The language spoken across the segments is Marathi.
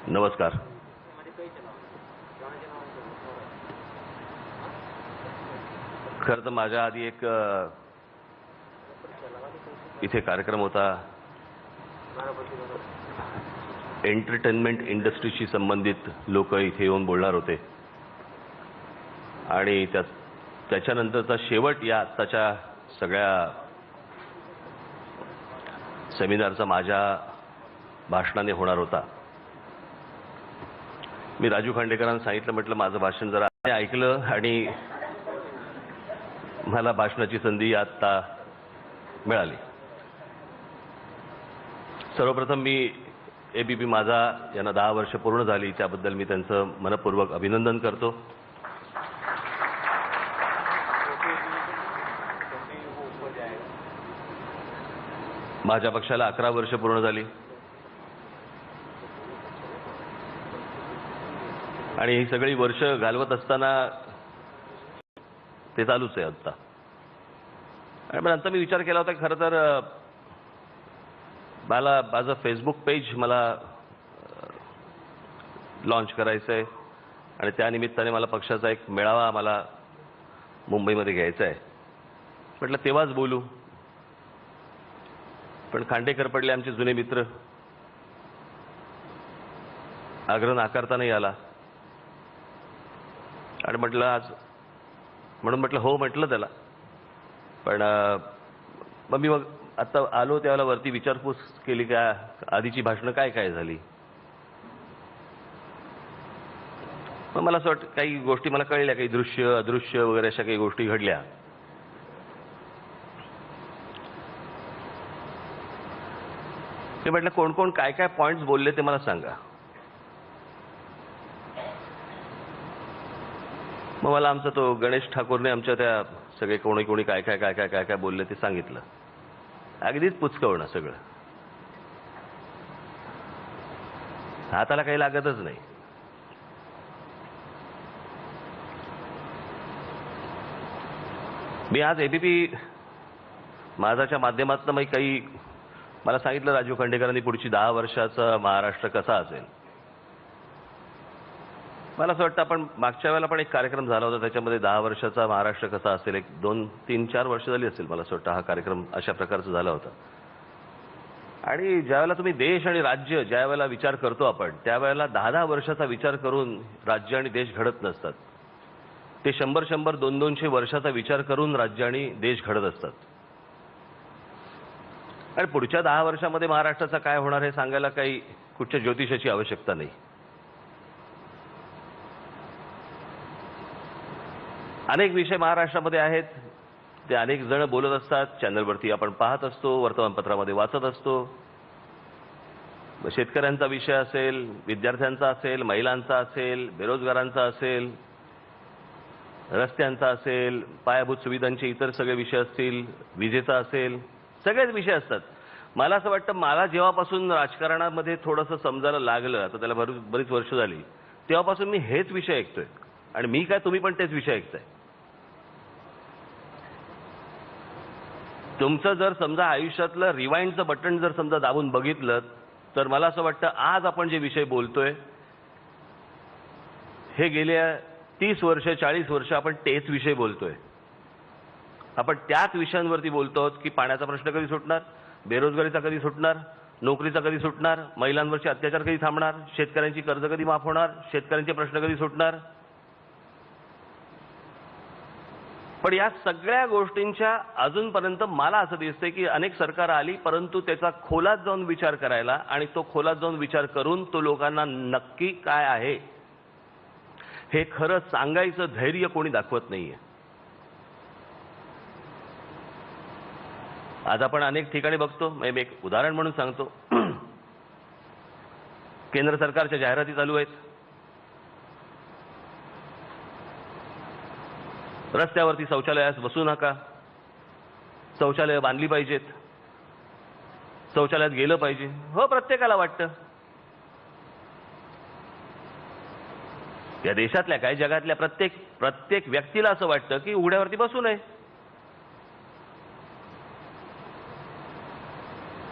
नमस्कार. खरं तर माझ्या आधी एक इथे कार्यक्रम होता, एंटरटेनमेंट इंडस्ट्रीशी संबंधित लोक इथे येऊन बोलणार होते आणि त्याच्यानंतरचा शेवट या आत्ताच्या सगळ्या सेमिनारचा माझ्या भाषणाने होणार होता. मी राजू खांडेकरांना सांगितलं, म्हटलं माझं भाषण जरा ऐकलं आणि मला भाषणाची संधी आत्ता मिळाली. सर्वप्रथम मी एबीपी माझा यांना 10 वर्ष पूर्ण झाली, त्याबद्दल मी त्यांचं मनपूर्वक अभिनंदन करतो. माझ्या पक्षाला 11 वर्ष पूर्ण झाली आणि ही सगळी वर्ष घालवत असताना ते चालूच आहे आता. आणि नंतर मी विचार केला होता की खरं तर मला माझं फेसबुक पेज मला लॉन्च करायचं आहे आणि त्यानिमित्ताने मला पक्षाचा एक मेळावा मला मुंबईमध्ये घ्यायचा आहे. म्हटलं तेव्हाच बोलू, पण खांडेकर पडले आमचे जुने मित्र, आग्रह नाकारता नाही आला आणि म्हटलं आज म्हणून म्हटलं हो म्हटलं त्याला. पण मग मी आता आलो त्यावेळेला वरती विचारपूस केली का आधीची भाषणं काय काय झाली. मग मला असं वाटतं काही गोष्टी मला कळल्या, काही दृश्य अदृश्य वगैरे अशा काही गोष्टी घडल्या. ते म्हटलं कोण कोण काय काय पॉइंट्स बोलले ते मला सांगा. मग मला आमचा तो गणेश ठाकूरने आमच्या त्या सगळे कोणी कोणी काय काय काय काय काय काय बोलले ते सांगितलं. अगदीच पुचकवणं सगळं, हाताला काही लागतच नाही. मी आज एबीपी माझाच्या माध्यमातून मी काही मला सांगितलं राजू खांडेकरांनी पुढची 10 वर्षाचा महाराष्ट्र कसा असेल. मला असं वाटतं आपण मागच्या वेळेला पण एक कार्यक्रम झाला होता, त्याच्यामध्ये 10 वर्षाचा महाराष्ट्र कसा असेल, एक 2, 3, 4 वर्ष झाली असेल मला असं वाटतं हा कार्यक्रम अशा प्रकारचा झाला होता. आणि ज्यावेळेला तुम्ही देश आणि राज्य ज्या वेळेला विचार करतो आपण, त्यावेळेला 10-10 वर्षाचा विचार करून राज्य आणि देश घडत नसतात. ते 100-100, 200-200 वर्षाचा विचार करून राज्य आणि देश घडत असतात. आणि पुढच्या 10 वर्षामध्ये महाराष्ट्राचा काय होणार हे सांगायला काही कुठच्या ज्योतिषाची आवश्यकता नाही. अनेक विषय महाराष्ट्रामध्ये आहेत, ते अनेक जण बोलत असतात, चॅनलवरती आपण पाहत असतो, वर्तमानपत्रामध्ये वाचत असतो. शेतकऱ्यांचा विषय असेल, विद्यार्थ्यांचा असेल, महिलांचा असेल, बेरोजगारांचा असेल, रस्त्यांचा असेल, पायाभूत सुविधांचे इतर सगळे विषय असतील, विजेचा असेल, सगळेच विषय असतात. मला असं वाटतं मला जेव्हापासून राजकारणामध्ये थोडंसं समजायला लागलं, आता त्याला बरीच वर्ष झाली, तेव्हापासून मी हेच विषय ऐकतोय. आणि मी काय तुम्ही पण तेच विषय ऐकताय. तुमचं जर समजा आयुष्यातलं रिवाइंडचं बटन जर समजा दाबून बघितलं तर मला असं वाटतं आज आपण जे विषय बोलतोय हे गेल्या 30 वर्ष 40 वर्ष आपण तेच विषय बोलतोय. आपण त्याच विषयांवरती बोलतो की पाण्याचा प्रश्न कधी सुटणार, बेरोजगारीचा कधी सुटणार, नोकरीचा कधी सुटणार, महिलांवरचे अत्याचार कधी थांबणार, शेतकऱ्यांची कर्ज कधी माफ होणार, शेतकऱ्यांचे प्रश्न कधी सुटणार. पण या सगळ्या गोष्टींच्या अजूनपर्यंत मला असं दिसतंय की अनेक सरकार आली, परंतु त्याचा खोलात जाऊन विचार करायला आणि तो खोलात जाऊन विचार करून तो लोकांना नक्की काय आहे हे खरं सांगायचं धैर्य कोणी दाखवत नाहीये. आज आपण अनेक ठिकाणी बघतो, मी एक उदाहरण म्हणून सांगतो. केंद्र सरकारच्या जाहिराती चालू आहेत, रस्त्यावरती शौचालयास बसू नका, शौचालय बांधली पाहिजेत, शौचालयात गेलं पाहिजे. हो, प्रत्येकाला वाटतं. या देशातल्या काय जगातल्या प्रत्येक व्यक्तीला असं वाटतं की उघड्यावरती बसू नये.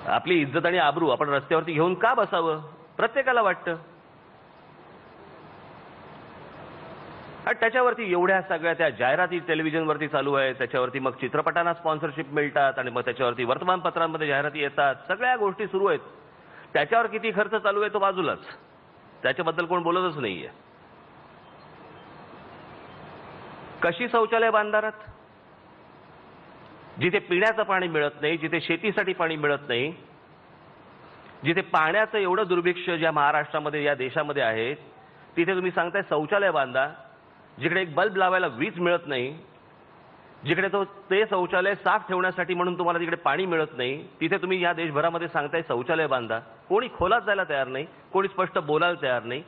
आपली इज्जत आणि आबरू आपण रस्त्यावरती घेऊन का बसावं, प्रत्येकाला वाटतं. आणि त्याच्यावरती एवढ्या सगळ्या त्या जाहिराती टेलिव्हिजनवरती चालू आहे, त्याच्यावरती मग चित्रपटांना स्पॉन्सरशिप मिळतात आणि मग त्याच्यावरती वर्तमानपत्रांमध्ये जाहिराती येतात, सगळ्या गोष्टी सुरू आहेत. त्याच्यावर किती खर्च चालू आहे तो बाजूलाच, त्याच्याबद्दल कोण बोलतच नाहीये. कशी शौचालय बांधणारात, जिथे पिण्याचं पाणी मिळत नाही, जिथे शेतीसाठी पाणी मिळत नाही, जिथे पाण्याचं एवढं दुर्भिक्ष ज्या महाराष्ट्रामध्ये या देशामध्ये आहे, तिथे तुम्ही सांगताय शौचालय बांधा. जिकडे एक बल्ब लावायला वीज मिळत नाही, जिकडे ते शौचालय साफ ठेवण्यासाठी म्हणून तुम्हाला तिकडे पाणी मिळत नाही, तिथे तुम्ही या देशभरामध्ये सांगताय शौचालय बांधा. कोणी खोलात जायला तयार नाही, कोणी स्पष्ट बोलायला तयार नाही.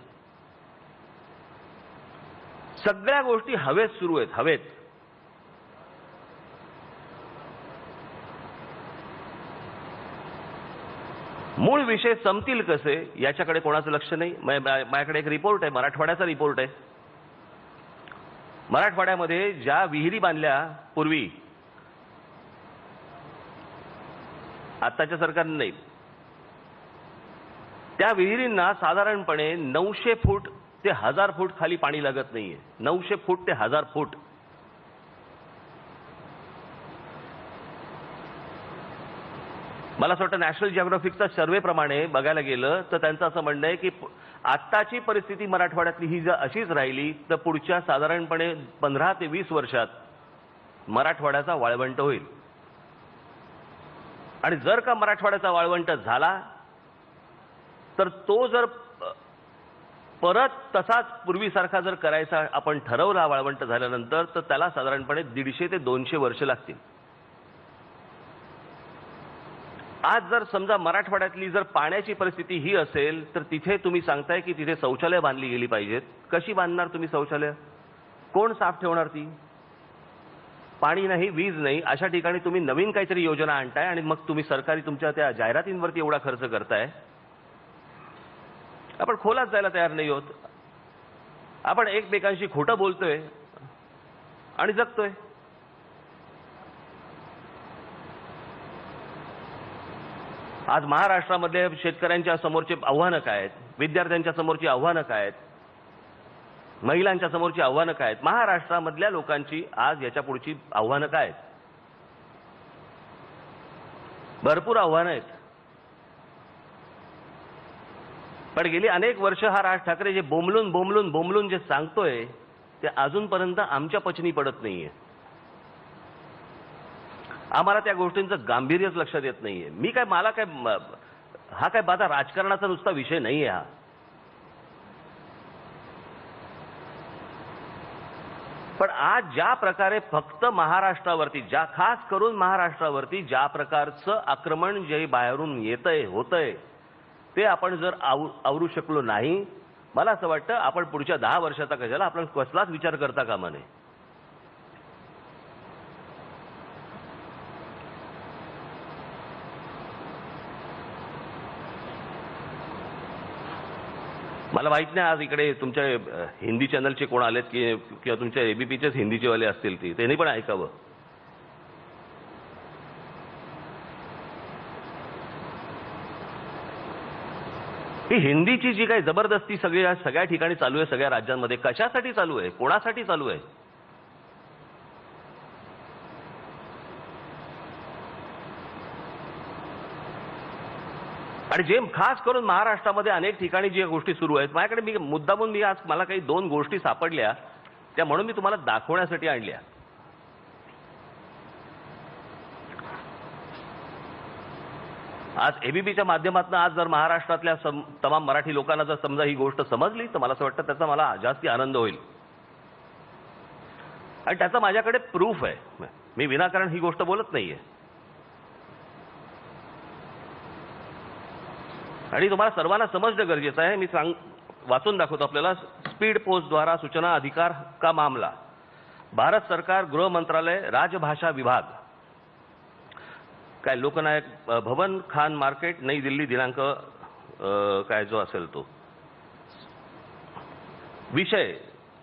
सगळ्या गोष्टी हवेत सुरू आहेत, हवेत. मूळ विषय संपतील कसे याच्याकडे कोणाचं लक्ष नाही. माझ्याकडे एक रिपोर्ट आहे, मराठवाड्याचा रिपोर्ट आहे. मराठवाड्यामध्ये ज्या विहिरी बांधल्या पूर्वी, आत्ताच्या सरकारने नाही, त्या विहिरींना साधारणपणे 900 फूट ते 1000 फूट खाली पाणी लागत नाहीये. 900 फूट ते 1000 फूट. मला असं वाटतं नॅशनल जिओग्राफिकचा सर्वेप्रमाणे बघायला गेलं तर त्यांचं असं म्हणणं आहे की आत्ताची परिस्थिती मराठवाड्यातली ही जर अशीच राहिली तर पुढच्या साधारणपणे 15 ते 20 वर्षात मराठवाड्याचा वाळवंट होईल. आणि जर का मराठवाड्याचा वाळवंट झाला तर तो जर परत तसाच पूर्वीसारखा जर करायचा आपण ठरवला वाळवंट झाल्यानंतर, तर त्याला साधारणपणे 150 ते 200 वर्ष लागतील. आज जर समजा मराठवाड्यातली जर पाण्याची परिस्थिती ही असेल तर तिथे तुम्ही सांगताय की तिथे शौचालय बांधली गेली पाहिजेत. कशी बांधणार तुम्ही शौचालय? कोण साफ ठेवणार ती? पाणी नाही, वीज नाही, अशा ठिकाणी तुम्ही नवीन काहीतरी योजना आणताय आणि मग तुम्ही सरकारी तुमच्या त्या जाहिरातींवरती एवढा खर्च करताय. आपण खोलात जायला तयार नाही होत. आपण एकमेकांशी खोटं बोलतोय आणि जगतोय. आज महाराष्ट्रामध्ये शेतकऱ्यांच्या समोरचे आव्हानं काय आहेत, विद्यार्थ्यांच्या समोरची आव्हानं काय आहेत, महिलांच्या समोरची आव्हानं काय आहेत, महाराष्ट्रामधल्या लोकांची आज याच्या पुढची आव्हानं काय आहेत? भरपूर आव्हानं आहेत. पण गेली अनेक वर्ष हा राज ठाकरे जे बोंबलून जे सांगतोय ते अजूनपर्यंत आमच्या पचनी पडत नाहीये. आम्हाला त्या गोष्टींचं गांभीर्यच लक्षात येत नाहीये. हा काय माझा राजकारणाचा नुसता विषय नाहीये. हा पण आज ज्या प्रकारे फक्त महाराष्ट्रावरती, खास करून महाराष्ट्रावरती ज्या प्रकारचं आक्रमण जे बाहेरून येतंय होतंय ते आपण जर आवरू शकलो नाही, मला असं वाटतं आपण पुढच्या 10 वर्षाचा कशाला आपण कसलाच विचार करता कामा नये. मला माहित नाही आज इकडे तुमच्या हिंदी चॅनलचे कोण आलेत किंवा तुमच्या एबीपीचेच हिंदीचे वाले असतील त्यांनी पण ऐकावं. ही हिंदीची जी काही जबरदस्ती सगळ्या ठिकाणी चालू आहे, सगळ्या राज्यांमध्ये, कशासाठी चालू आहे, कोणासाठी चालू आहे? आणि जे खास करून महाराष्ट्रामध्ये अनेक ठिकाणी जी गोष्टी सुरू आहेत, माझ्याकडे मुद्दामून आज मला काही 2 गोष्टी सापडल्या, त्या म्हणून मी तुम्हाला दाखवण्यासाठी आणल्या. आज एबीपीच्या माध्यमातून आज जर महाराष्ट्रातल्या तमाम मराठी लोकांना जर समजा ही गोष्ट समजली तर मला असं वाटतं त्याचा मला जास्ती आनंद होईल. आणि त्याचा माझ्याकडे प्रूफ आहे. मी विनाकारण ही गोष्ट बोलत नाहीये. आणि तुम्हाला सर्वांना समजणं गरजेचं आहे. मी वाचून दाखवतो आपल्याला. स्पीड पोस्ट द्वारा सूचना अधिकार का मामला, भारत सरकार, गृह मंत्रालय, राजभाषा विभाग, काय लोकनायक भवन, खान मार्केट, नई दिल्ली, दिनांक काय जो असेल तो. विषय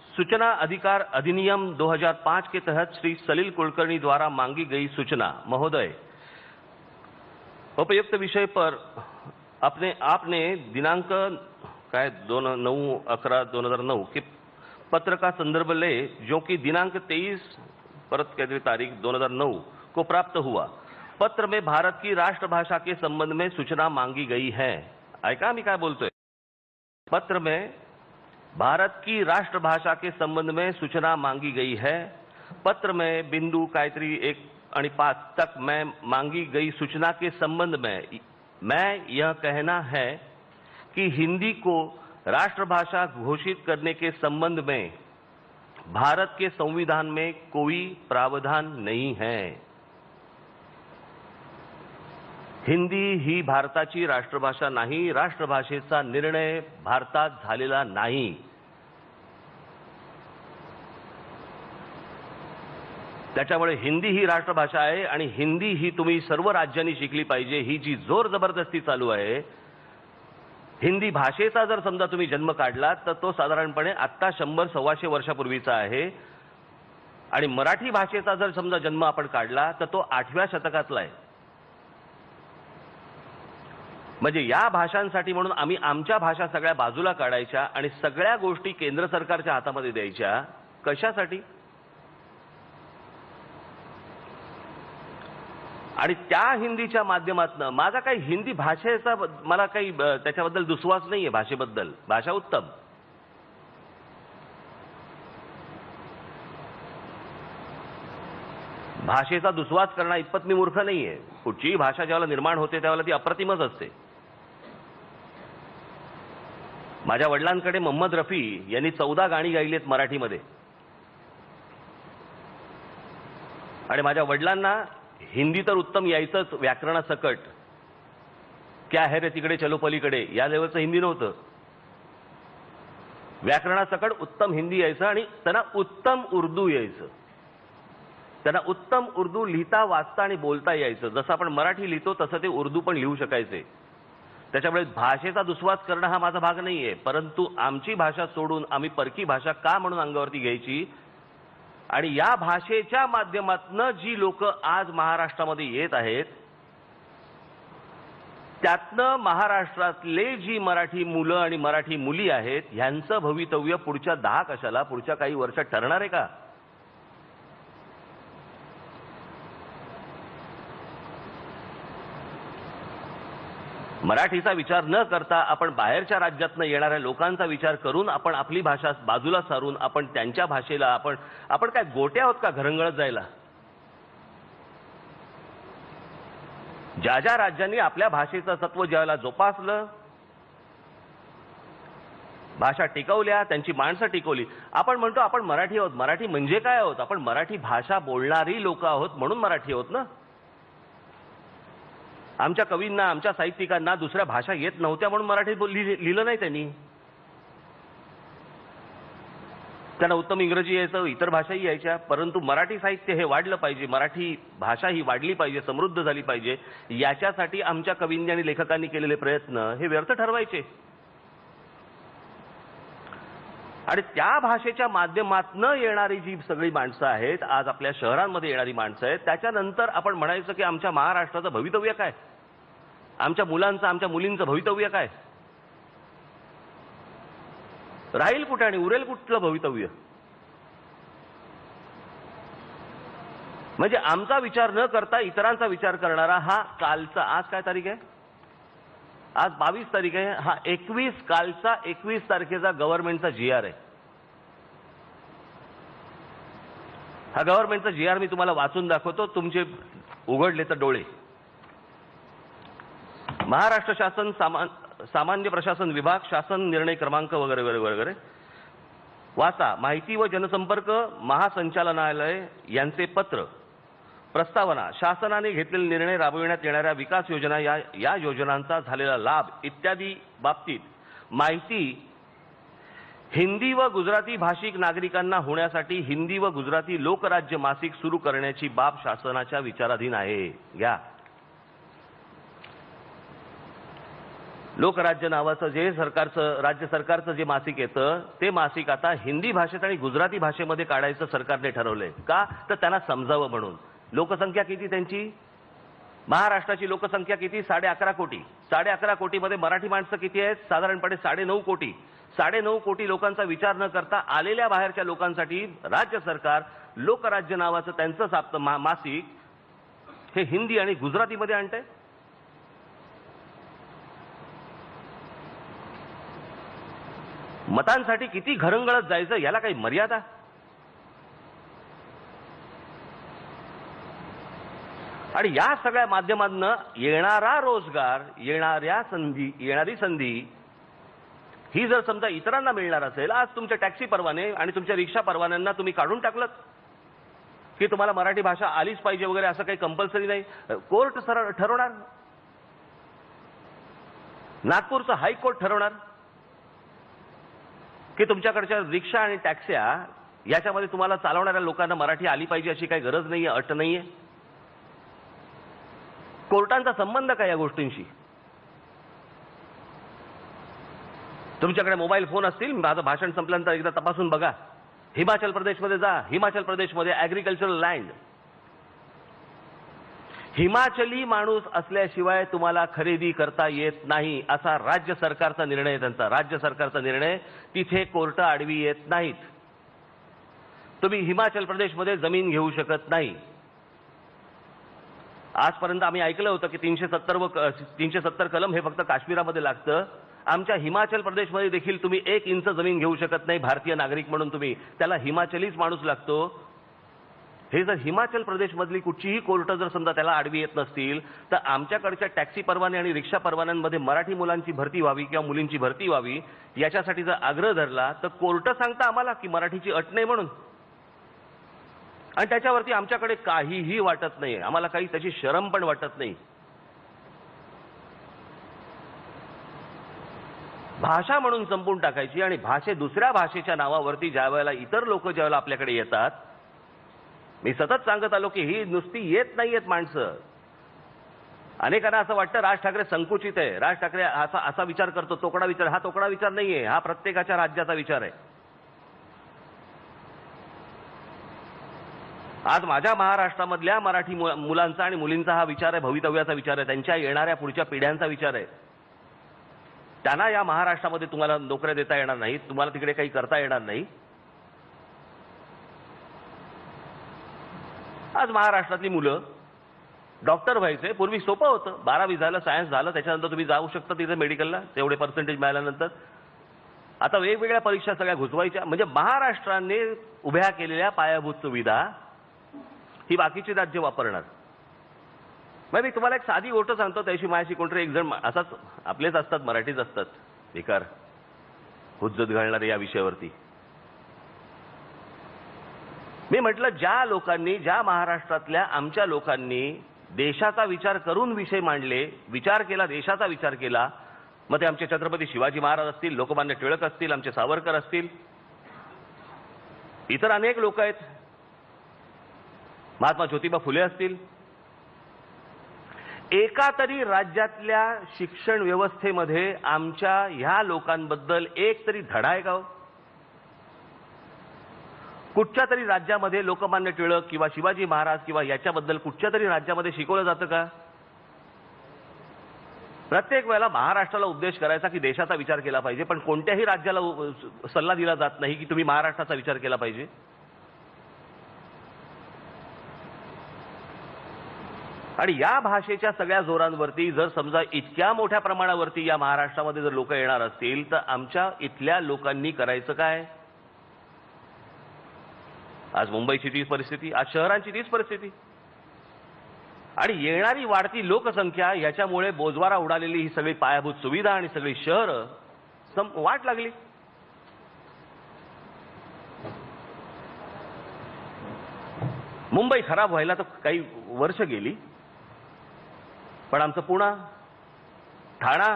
सूचना अधिकार अधिनियम 2005 के तहत श्री सलील कुलकर्णी द्वारा मांगी गई सूचना. महोदय, उपयुक्त विषय पर आपने दिनांक काय 9/11/2009 के पत्र का संदर्भ ले जो कि दिनांक 23 परत कहते तारीख 2009 को प्राप्त हुआ। पत्र में भारत की राष्ट्रभाषा के संबंध में सूचना मांगी गई है। ऐका मी काय बोलतोय? पत्र में भारत की राष्ट्रभाषा के संबंध में सूचना मांगी गई है। पत्र में बिंदु कायत्री 1 और 5 तक मैं मांगी गई सूचना के संबंध में मैं यह कहना है कि हिंदी को राष्ट्रभाषा घोषित करने के संबंध में भारत के संविधान में कोई प्रावधान नहीं है। हिंदी ही भारताची राष्ट्रभाषा नाही, राष्ट्रभाषेचा निर्णय भारतात झालेला नाही। त्याच्यामुळे हिंदी ही राष्ट्रभाषा आहे आणि हिंदी ही तुम्ही सर्व राज्यांनी शिकली पाहिजे। ही जी जोर जबरदस्ती चालू आहे, हिंदी भाषेचा जर समजा तुम्ही जन्म काढला तर तो साधारणपणे आता 100-125 वर्षापूर्वीचा आहे आणि मराठी भाषेचा जर समजा जन्म आपण काढला तर तो 8व्या शतकातला आहे। म्हणजे या भाषांसाठी म्हणून आम्ही आमच्या भाषा सगळ्या बाजूला काढायच्या आणि सगळ्या गोष्टी केंद्र सरकारच्या हातामध्ये द्यायच्या। कशासाठी? आणि त्या हिंदीच्या माध्यमातून माझा काही हिंदी भाषेचा मला काही त्याच्याबद्दल दुस्वास नाहीये। भाषेबद्दल भाषा उत्तम, भाषेचा दुस्वास करणं इतपत मी मूर्ख नाहीये। कुठचीही भाषा ज्यावेळेला निर्माण होते त्यावेळेला ती अप्रतिमच असते। माझ्या वडिलांकडे मोहम्मद रफी यांनी 14 गाणी गायलीत मराठीमध्ये आणि माझ्या वडिलांना हिंदी तर उत्तम यायचंच व्याकरणासकट। क्या है रे तिकडे चलो पलीकडे या लेवलचं हिंदी नव्हतं, व्याकरणासकट उत्तम हिंदी यायचं आणि त्यांना उत्तम उर्दू यायचं। त्यांना उत्तम उर्दू लिहिता वाचता आणि बोलता यायचं। जसं आपण मराठी लिहितो तसं ते उर्दू पण लिहू शकायचे। त्याच्यामुळे भाषेचा दुस्वास करणं हा माझा भाग नाहीये, परंतु आमची भाषा सोडून आम्ही परकी भाषा का म्हणून अंगावरती घ्यायची? आणि या भाषेच्या माध्यमातून जी लोक आज महाराष्ट्रामध्ये येत आहेत त्यातनं महाराष्ट्रातले जी मराठी मुलं आणि मराठी मुली आहेत ह्यांचं भवितव्य पुढच्या 10 कशाला पुढच्या काही वर्षात ठरणार आहे का? मराठीचा विचार न करता आपण बाहेरच्या राज्यातनं येणाऱ्या लोकांचा विचार करून आपण आपली भाषा बाजूला सारून आपण त्यांच्या भाषेला आपण काय गोट्या आहोत का घरंगळत जायला? ज्या ज्या राज्यांनी आपल्या भाषेचं तत्व ज्याला जोपासलं, भाषा टिकवल्या, त्यांची माणसं टिकवली। आपण म्हणतो आपण मराठी आहोत। मराठी म्हणजे काय आहोत? आपण मराठी भाषा बोलणारी लोक आहोत म्हणून मराठी आहोत ना। आमच्या कवींना आमच्या साहित्यिकांना दुसऱ्या भाषा येत नव्हत्या म्हणून मराठी लिहिलं नाही त्यांनी। त्यांना उत्तम इंग्रजी यायचं, इतर भाषाही यायच्या, परंतु मराठी साहित्य हे वाढलं पाहिजे, मराठी भाषा ही वाढली पाहिजे, समृद्ध झाली पाहिजे, याच्यासाठी आमच्या कवींनी आणि लेखकांनी केलेले प्रयत्न हे व्यर्थ ठरवायचे। आणि त्या भाषेच्या माध्यमातून येणारी जी सगळी माणसं आहेत, आज आपल्या शहरांमध्ये येणारी माणसं आहेत, त्याच्यानंतर आपण म्हणायचं की आमच्या महाराष्ट्राचं भवितव्य काय? आमच्या मुलांचं आमच्या मुलींचं भवितव्य काय? राहील कुठे आणि उरेल कुठलं भवितव्य? म्हणजे आमचा विचार न करता इतरांचा विचार करणारा हा कालचा, आज काय तारीख आहे? आज 22 तारीख आहे। हा 21 कालचा 21 तारखेचा गव्हर्नमेंटचा GR आहे। हा गव्हर्नमेंटचा GR मी तुम्हाला वाचून दाखवतो, तुमचे उघडले तर डोळे। महाराष्ट्र शासन सामान्य प्रशासन विभाग शासन निर्णय क्रमांक वगैरे वगैरे वगैरे वाचा। माहिती व जनसंपर्क महासंचालनालय यांचे पत्र प्रस्तावना, शासनाने घेतलेले निर्णय, राबविण्यात येणाऱ्या विकास योजना, या योजनांचा झालेला लाभ इत्यादी बाबतीत माहिती हिंदी व गुजराती भाषिक नागरिकांना होण्यासाठी हिंदी व गुजराती लोकराज्य मासिक सुरू करण्याची बाब शासनाच्या विचाराधीन आहे। घ्या, लोकराज्य नावाचं जे सरकारचं राज्य सरकारचं जे मासिक येतं ते मासिक आता हिंदी भाषेत आणि गुजराती भाषेमध्ये काढायचं सरकारने ठरवलंय। का? तर त्यांना समजावं म्हणून। लोकसंख्या किती त्यांची? महाराष्ट्राची लोकसंख्या किती? 11.5 कोटी. 11.5 कोटीमध्ये मराठी माणसं किती आहेत? साधारणपणे 9.5 कोटी. 9.5 कोटी लोकांचा विचार न करता आलेल्या बाहेरच्या लोकांसाठी राज्य सरकार लोकराज्य नावाचं त्यांचं मासिक हे हिंदी आणि गुजरातीमध्ये आणतंय. मतांसाठी किती घरंगळत जायचं, याला काही मर्यादा? आणि या सगळ्या माध्यमांना येणारा रोजगार, येणारी संधी ही जर समजा इतरांना मिळणार असेल, आज तुमचे टॅक्सी परवाने आणि तुमच्या रिक्षा परवान्यांना तुम्ही काढून टाकलं की तुम्हाला मराठी भाषा आलीच पाहिजे वगैरे असं काही कंपल्सरी नाही. कोर्ट ठरवणार, नागपूरचं हायकोर्ट ठरवणार की तुमच्याकडच्या रिक्षा आणि टॅक्स्या याच्यामध्ये तुम्हाला चालवणाऱ्या लोकांना मराठी आली पाहिजे अशी काही गरज नाहीये, अट नाहीये. कोर्टांचा संबंध काय या गोष्टींशी? तुमच्याकडे मोबाईल फोन असतील, माझं भाषण संपल्यानंतर एकदा तपासून बघा. हिमाचल प्रदेशमध्ये जा, हिमाचल प्रदेशमध्ये ॲग्रिकल्चरल लँड, हिमाचली माणूस असल्याशिवाय तुम्हाला खरेदी करता येत नाही असा राज्य सरकारचा निर्णय आहे त्यांचा. राज्य सरकारचा निर्णय, तिथे कोर्ट आडवी येत नाहीत. तुम्ही हिमाचल प्रदेशमध्ये जमीन घेऊ शकत नाही. आजपर्यंत आम्ही ऐकलं होतं की 370 कलम हे फक्त काश्मीरामध्ये लागतं. आमच्या हिमाचल प्रदेशमध्ये देखील तुम्ही 1 इंच जमीन घेऊ शकत नाही भारतीय नागरिक म्हणून. तुम्ही त्याला हिमाचलीच माणूस लागतो. हे जर हिमाचल प्रदेशमधली कुठचीही कोर्ट जर समजा त्याला आडवी येत नसतील, तर आमच्याकडच्या टॅक्सी परवाने आणि रिक्षा परवान्यांमध्ये मराठी मुलांची भरती व्हावी किंवा मुलींची भरती व्हावी याच्यासाठी जर आग्रह धरला तर कोर्ट सांगता आम्हाला की मराठीची अट नाही म्हणून. आणि त्याच्यावरती आमच्याकडे काहीही वाटत नाही, आम्हाला काही त्याची शरम पण वाटत नाही. भाषा म्हणून संपून टाकायची आणि दुसऱ्या भाषेच्या नावावरती ज्यावेळेला इतर लोक ज्यावेळेला आपल्याकडे येतात, मी सतत सांगत आलो की ही नुसती येत नाहीयेत माणसं. अनेकांना असं वाटतं राज ठाकरे संकुचित आहे, राज ठाकरे असा विचार करतो, तोकडा विचार. हा तोकडा विचार नाहीये, हा प्रत्येकाच्या राज्याचा विचार आहे. आज माझ्या महाराष्ट्रामधल्या मराठी मुलांचा आणि मुलींचा हा विचार आहे, भवितव्याचा विचार आहे, त्यांच्या येणाऱ्या पुढच्या पिढ्यांचा विचार आहे. त्यांना या महाराष्ट्रामध्ये तुम्हाला नोकऱ्या देता येणार नाही, तुम्हाला तिकडे काही करता येणार नाही. आज महाराष्ट्रातली मुलं डॉक्टर व्हायचे, पूर्वी सोपं होतं. 12वी झालं, सायन्स झालं, त्याच्यानंतर तुम्ही जाऊ शकता तिथे मेडिकलला तेवढे पर्सेंटेज मिळाल्यानंतर. आता वेगवेगळ्या परीक्षा सगळ्या घुसवायच्या. म्हणजे महाराष्ट्राने उभ्या केलेल्या पायाभूत सुविधा ही बाकीची राज्य वापरणार. मग मी तुम्हाला एक साधी गोष्ट सांगतो, त्याशी माझ्याशी कोणतरी एक जण असाच, आपलेच असतात, मराठीच असतात, बेकार हुज्जत घालणारे या विषयावरती. मी म्हटलं ज्या महाराष्ट्रातल्या आमच्या लोकांनी देशाचा विचार करून विषय मांडले, विचार केला, देशाचा विचार केला, मग ते आमचे छत्रपती शिवाजी महाराज असतील, लोकमान्य टिळक असतील, आमचे सावरकर असतील, इतर अनेक लोक आहेत, महात्मा ज्योतिबा फुले असतील. एका तरी राज्यातल्या शिक्षण व्यवस्थेमध्ये आमच्या ह्या लोकांबद्दल एक तरी धडा आहे का हो? कुठच्या तरी राज्यामध्ये लोकमान्य टिळक किंवा शिवाजी महाराज किंवा याच्याबद्दल कुठच्या तरी राज्यामध्ये शिकवलं जातं का? प्रत्येक वेळेला महाराष्ट्राला उद्देश करायचा की देशाचा विचार केला पाहिजे, पण कोणत्याही राज्याला सल्ला दिला जात नाही की तुम्ही महाराष्ट्राचा विचार केला पाहिजे. आणि या भाषेच्या सगळ्या जोरांवरती जर समजा इतक्या मोठ्या प्रमाणावरती या महाराष्ट्रामध्ये जर लोक येणार असतील, तर आमच्या इथल्या लोकांनी करायचं काय? आज मुंबईची तीच परिस्थिती, आज शहरांची तीच परिस्थिती. आणि येणारी वाढती लोकसंख्या याच्यामुळे बोजवारा उडालेली ही सगळी पायाभूत सुविधा आणि सगळी शहरं वाट लागली. मुंबई खराब व्हायला तर काही वर्ष गेली, पण आमचं पुणा, ठाणा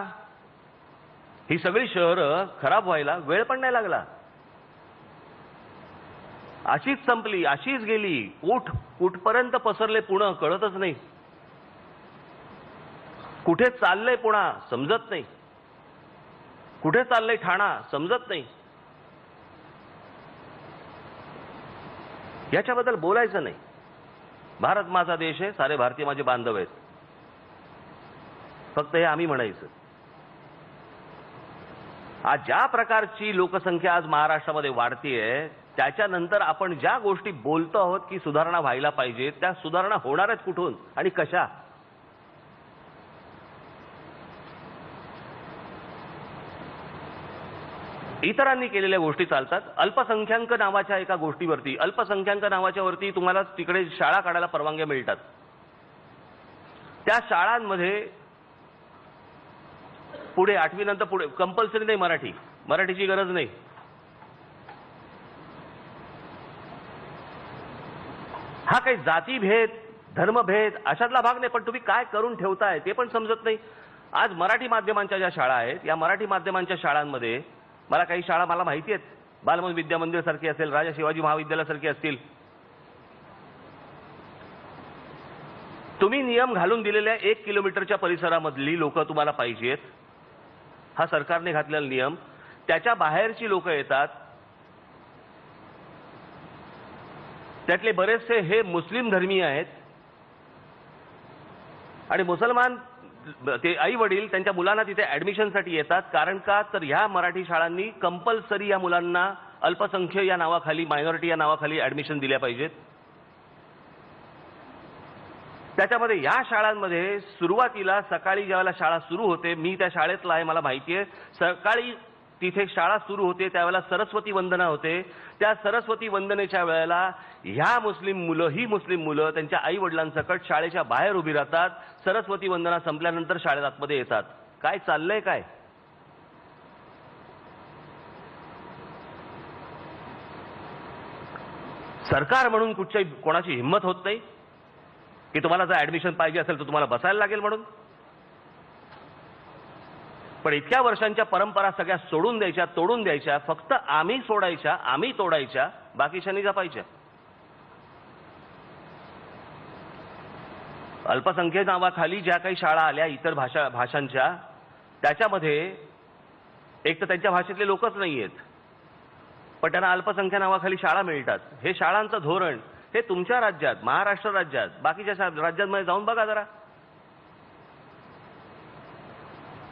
ही सगळी शहरं खराब व्हायला वेळ पण नाही लागला. अशीच संपली, अशीच गेली. कुठपर्यंत पसरले पुणे कळतच नाही. कुठे चाललंय पुणा समजत नाही, कुठे चाललंय ठाणा समजत नाही. याच्याबद्दल बोलायचं नाही. भारत माझा देश आहे, सारे भारतीय माझे बांधव आहेत. फक्त हे आम्ही म्हणायचं. आज ज्या प्रकारची लोकसंख्या आज महाराष्ट्रामध्ये वाढतीये, त्याच्यानंतर आपण ज्या गोष्टी बोलतो आहोत की सुधारणा व्हायला पाहिजे, त्या सुधारणा होणार आहेत कुठून आणि कशा? इतरांनी केलेल्या गोष्टी चालतात. अल्पसंख्याक नावाच्या एका गोष्टीवरती, अल्पसंख्याक नावाच्या वरती तुम्हाला तिकडे शाळा काढायला परवानग्या मिळतात. त्या शाळांमध्ये पुढे 8वी नंतर पुढे कंपल्सरी नाही, मराठीची गरज नाही. हा काही जातीभेद, धर्मभेद अशातला भाग नाही, पण तुम्ही काय करून ठेवताय ते पण समजत नाही. आज मराठी माध्यमांच्या ज्या शाळा आहेत, या मराठी माध्यमांच्या शाळांमध्ये मला काही शाळा मला माहिती आहेत, बालमन विद्या मंदिर सारखी असेल, राजा शिवाजी महाविद्यालयासारखी असतील. तुम्ही नियम घालून दिलेल्या 1 किलोमीटरच्या परिसरामधली लोक तुम्हाला पाहिजेत. हा सरकारने घातलेला नियम. त्याच्या बाहेरची लोक येतात, त्यातले बरेचसे हे मुस्लिम धर्मीय आहेत आणि मुसलमान ते आई वडील त्यांच्या मुलांना तिथे ऍडमिशनसाठी येतात. कारण का तर ह्या मराठी शाळांनी कंपल्सरी या मुलांना अल्पसंख्य या नावाखाली, मायनॉरिटी या नावाखाली ऍडमिशन दिल्या पाहिजेत. त्याच्यामध्ये या शाळांमध्ये सुरुवातीला सकाळी ज्यावेळेला शाळा सुरू होते, मी त्या शाळेतला आहे, मला माहिती आहे, सकाळी तिथे शाळा सुरू होते त्यावेळेला सरस्वती वंदना होते. त्या सरस्वती वंदनेच्या वेळेला ह्या मुस्लिम मुलं त्यांच्या आई वडिलांसकट शाळेच्या बाहेर उभी राहतात. सरस्वती वंदना संपल्यानंतर शाळेत आतमध्ये येतात. काय चाललंय काय? सरकार म्हणून कोणाची हिंमत होत नाही की तुम्हाला जर ऍडमिशन पाहिजे असेल तर तुम्हाला बसायला लागेल म्हणून. पण इतक्या वर्षांच्या परंपरा सगळ्या सोडून द्यायच्या, तोडून द्यायच्या, फक्त आम्ही सोडायच्या, आम्ही तोडायच्या, बाकीच्यांनी जपायच्या. अल्पसंख्येच्या नावाखाली ज्या काही शाळा आल्या इतर भाषांच्या, त्याच्यामध्ये एक तर त्यांच्या भाषेतले लोकच नाही आहेत, पण त्यांना अल्पसंख्या नावाखाली शाळा मिळतात. हे शाळांचं धोरण हे तुमच्या राज्यात, महाराष्ट्र राज्यात, बाकीच्या राज्यांमध्ये जाऊन बघा जरा.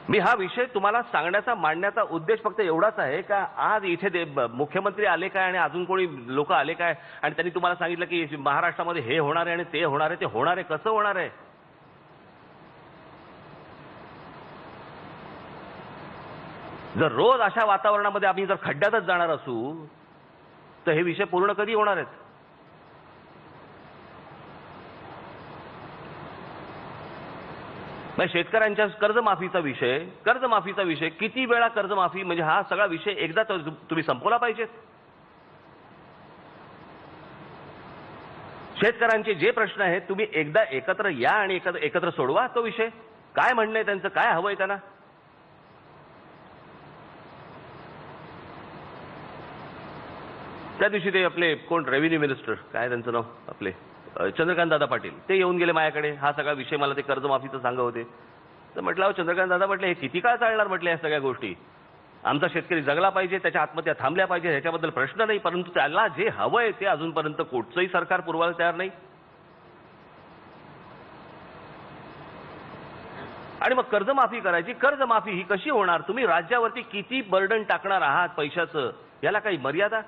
मी हा विषय तुम्हाला सांगण्याचा, मांडण्याचा उद्देश फक्त एवढाच आहे का आज इथे मुख्यमंत्री आले काय आणि अजून कोणी लोक आले काय आणि त्यांनी तुम्हाला सांगितलं की महाराष्ट्रामध्ये हे होणार आहे आणि ते होणार आहे. ते होणार आहे कसं होणार आहे? जर रोज अशा वातावरणामध्ये आम्ही जर खड्ड्यातच जाणार असू तर हे विषय पूर्ण कधी होणार आहेत? शेतकऱ्यांच्या कर्जमाफीचा विषय किती वेळा कर्जमाफी, म्हणजे हा सगळा विषय एकदा तुम्ही संपवला पाहिजे. शेतकऱ्यांचे जे प्रश्न आहेत तुम्ही एकदा एकत्र या आणि एकत्र सोडवा तो विषय. काय म्हणणं आहे त्यांचं, काय हवंय त्यांना? त्या दिवशी ते आपले कोण रेव्हेन्यू मिनिस्टर, काय त्यांचं नाव, आपले चंद्रकांत दादा पाटील, ते येऊन गेले माझ्याकडे. हा सगळा विषय मला ते कर्जमाफीचं सांगत होते. तर म्हटलं चंद्रकांत दादा, म्हटलं हे किती काळ चालणार, म्हटलं या सगळ्या गोष्टी. आमचा शेतकरी जगला पाहिजे, त्याच्या आत्महत्या थांबल्या पाहिजे, ह्याच्याबद्दल प्रश्न नाही, परंतु त्याला जे हवंय ते अजूनपर्यंत कुठचंही सरकार पुरवायला तयार नाही. आणि मग कर्जमाफी करायची. कर्जमाफी ही कशी होणार? तुम्ही राज्यावरती किती बर्डन टाकणार आहात पैशाचं, याला काही मर्यादा?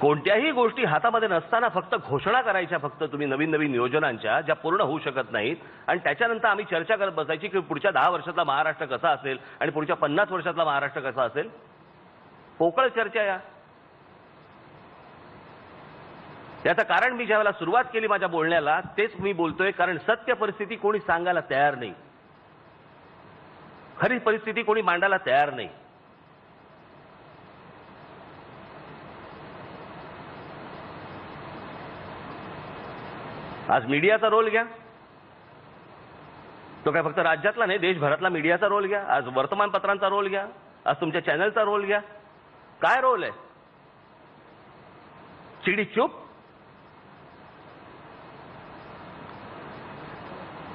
कोणत्याही गोष्टी हातामध्ये नसताना फक्त घोषणा करायच्या, फक्त तुम्ही नवीन योजनांच्या, ज्या पूर्ण होऊ शकत नाहीत, आणि त्याच्यानंतर आम्ही चर्चा करत बसायची की पुढच्या 10 वर्षातला महाराष्ट्र कसा असेल आणि पुढच्या 50 वर्षातला महाराष्ट्र कसा असेल. पोकळ चर्चा याचं कारण मी ज्यावेळेला सुरुवात केली माझ्या बोलण्याला तेच मी बोलतोय, कारण सत्य परिस्थिती कोणी सांगायला तयार नाही, खरी परिस्थिती कोणी मांडायला तयार नाही. आज मीडियाचा रोल घ्या, तो काय फक्त राज्यातला नाही, देशभरातला मीडियाचा रोल घ्या. आज वर्तमानपत्रांचा रोल घ्या, आज तुमच्या चॅनलचा रोल घ्या. काय रोल आहे? चिडी चूप.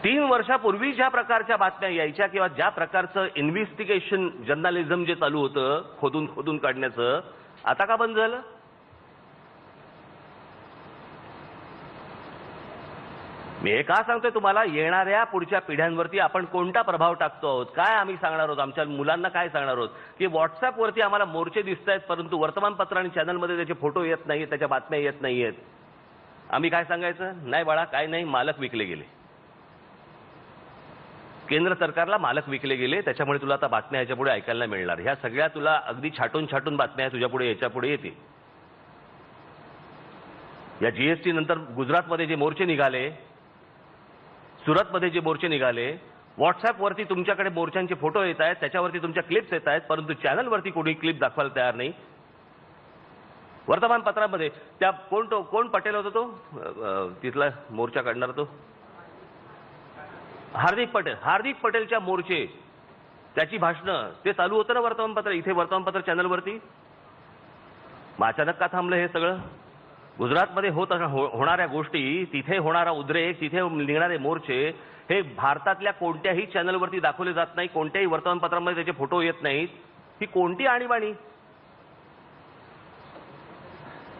3 वर्षापूर्वी ज्या प्रकारच्या बातम्या यायच्या किंवा ज्या प्रकारचं इन्व्हेस्टिगेशन जर्नलिझम जे चालू होतं खोदून काढण्याचं, आता का बंद झालं? मी हे का सांगतोय तुम्हाला, येणाऱ्या पुढच्या पिढ्यांवरती आपण कोणता प्रभाव टाकतो आहोत, काय आम्ही सांगणार आहोत, आमच्या मुलांना काय सांगणार आहोत, की व्हॉट्सअपवरती आम्हाला मोर्चे दिसत आहेत परंतु वर्तमानपत्र आणि चॅनलमध्ये त्याचे फोटो येत नाहीत, त्याच्या बातम्या येत नाहीयेत. आम्ही काय सांगायचं, नाही बाळा काय नाही, मालक विकले गेले, केंद्र सरकारला मालक विकले गेले, त्याच्यामुळे तुला आता बातम्या ह्याच्या पुढे ऐकायला नाही मिळणार. ह्या सगळ्या तुला अगदी छाटून छाटून बातम्या तुझ्या पुढे याच्या पुढे येतील. या जीएसटी नंतर गुजरातमध्ये जे मोर्चे निघाले, सुरतमध्ये जे मोर्चे निघाले, व्हॉट्सअपवरती तुमच्याकडे मोर्चांचे फोटो येत आहेत, त्याच्यावरती तुमच्या क्लिप्स येत आहेत, परंतु चॅनलवरती कोणी क्लिप दाखवायला तयार नाही. वर्तमानपत्रामध्ये त्या कोण पटेल होता तो तिथला मोर्चा काढणार, तो हार्दिक पटेलच्या मोर्चे, त्याची भाषणं, ते चालू होतं ना वर्तमानपत्र, इथे वर्तमानपत्र चॅनलवरती. मग अचानक का थांबलं हे सगळं? गुजरातमध्ये होणाऱ्या गोष्टी, तिथे होणारा उद्रेक, तिथे निघणारे मोर्चे हे भारतातल्या कोणत्याही चॅनलवरती दाखवले जात नाही, कोणत्याही वर्तमानपत्रामध्ये त्याचे फोटो येत नाहीत. ही कोणती आणीबाणी?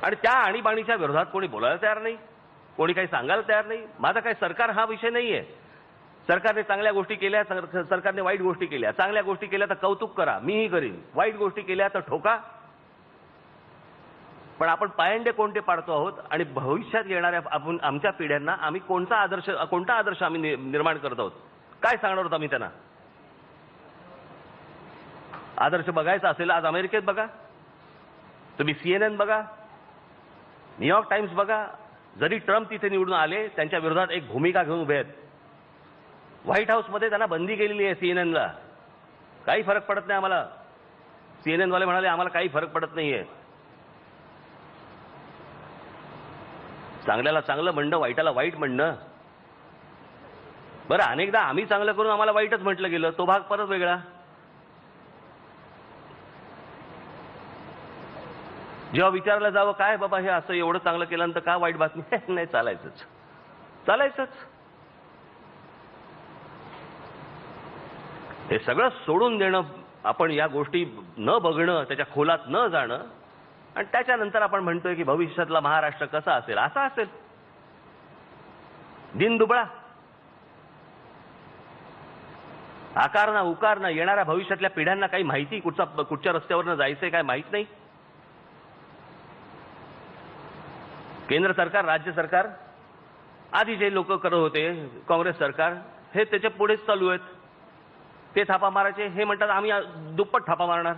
आणि त्या आणीबाणीच्या विरोधात कोणी बोलायला तयार नाही, कोणी काही सांगायला तयार नाही. माझा काय सरकार हा विषय नाहीये. सरकारने चांगल्या गोष्टी केल्या, सरकारने वाईट गोष्टी केल्या. चांगल्या गोष्टी केल्या तर कौतुक करा, मीही करीन. वाईट गोष्टी केल्या तर ठोका. पण आपण पायंडे कोणते पाडतो आहोत आणि भविष्यात येणाऱ्या आमच्या पिढ्यांना आम्ही कोणता आदर्श आम्ही निर्माण करत आहोत, काय सांगणार आहोत आम्ही त्यांना? आदर्श बघायचा असेल आज अमेरिकेत बघा, तुम्ही CNN बघा, न्यूयॉर्क टाइम्स बघा. जरी ट्रम्प तिथे निवडून आले, त्यांच्या विरोधात एक भूमिका घेऊन उभे आहेत. व्हाईट हाऊसमध्ये त्यांना बंदी केलेली आहे CNNला. काही फरक पडत नाही आम्हाला. CNN वाले म्हणाले आम्हाला काही फरक पडत नाहीये. चांगल्याला चांगलं म्हणणं, वाईटाला वाईट म्हणणं. बरं, अनेकदा आम्ही चांगलं करून आम्हाला वाईटच म्हटलं गेलं, तो भाग परत वेगळा. जेव्हा विचारलं जावं काय बाबा हे असं एवढं चांगलं केल्यानंतर का वाईट बातमी, नाही चालायचंच. हे सगळं सोडून देणं, आपण या गोष्टी न बघणं, त्याच्या खोलात न जाणं, आणि त्याच्यानंतर आपण म्हणतोय की भविष्यातला महाराष्ट्र कसा असेल, असा असेल दिनदुबळा, आकार ना उकार ना. येणाऱ्या भविष्यातल्या पिढ्यांना काही माहिती, कुठच्या रस्त्यावरनं जायचंय काय माहित नाही. केंद्र सरकार, राज्य सरकार, आधी जे लोक करत होते, काँग्रेस सरकार, हे त्याच्या पुढेच चालू आहेत. ते थापा मारायचे, हे म्हणतात आम्ही दुप्पट थापा मारणार.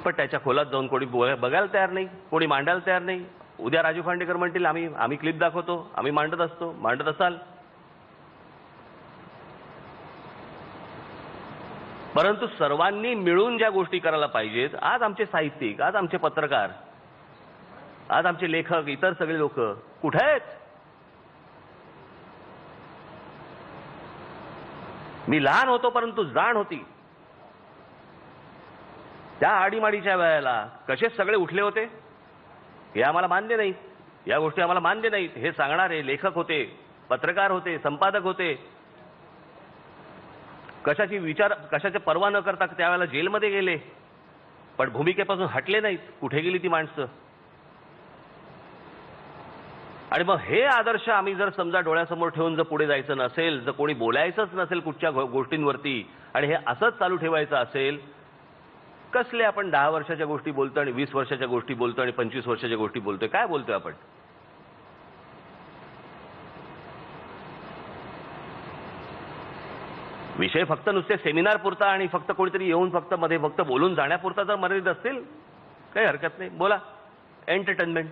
पण त्याच्या खोलात जाऊन कोणी बघायला तयार नाही, कोणी मांडायला तयार नाही. उद्या राजू खांडेकर म्हणतील आम्ही क्लिप दाखवतो, आम्ही मांडत असाल. परंतु सर्वांनी मिळून ज्या गोष्टी करायला पाहिजेत, आज आमचे साहित्यिक, आज आमचे पत्रकार, आज आमचे लेखक, इतर सगळे लोक कुठे आहेत? मी लहान होतो परंतु जाण होती. त्या आडीमाडीच्या वेळेला कसे सगळे उठले होते हे आम्हाला मान्य नाही. या गोष्टी आम्हाला मान्य नाहीत. हे सांगणारे लेखक होते, पत्रकार होते, संपादक होते. कशाचे पर्वा न करता त्यावेळेला जेलमध्ये गेले, पण भूमिकेपासून हटले नाहीत. कुठे गेली ती माणसं? आणि मग हे आदर्श आम्ही जर समजा डोळ्यासमोर ठेवून जर पुढे जायचं नसेल, जर कोणी बोलायचंच नसेल कुठच्या गोष्टींवरती, आणि हे असंच चालू ठेवायचं असेल, कसले आपण 10 वर्षाच्या गोष्टी बोलतो आणि 20 वर्षाच्या गोष्टी बोलतो आणि 25 वर्षाच्या गोष्टी बोलतोय? काय बोलतोय आपण? विषय फक्त नुसते सेमिनार पुरता आणि फक्त कोणीतरी येऊन फक्त बोलून जाण्यापुरता जर मर्यादित असतील, काही हरकत नाही, बोला. एंटरटेनमेंट.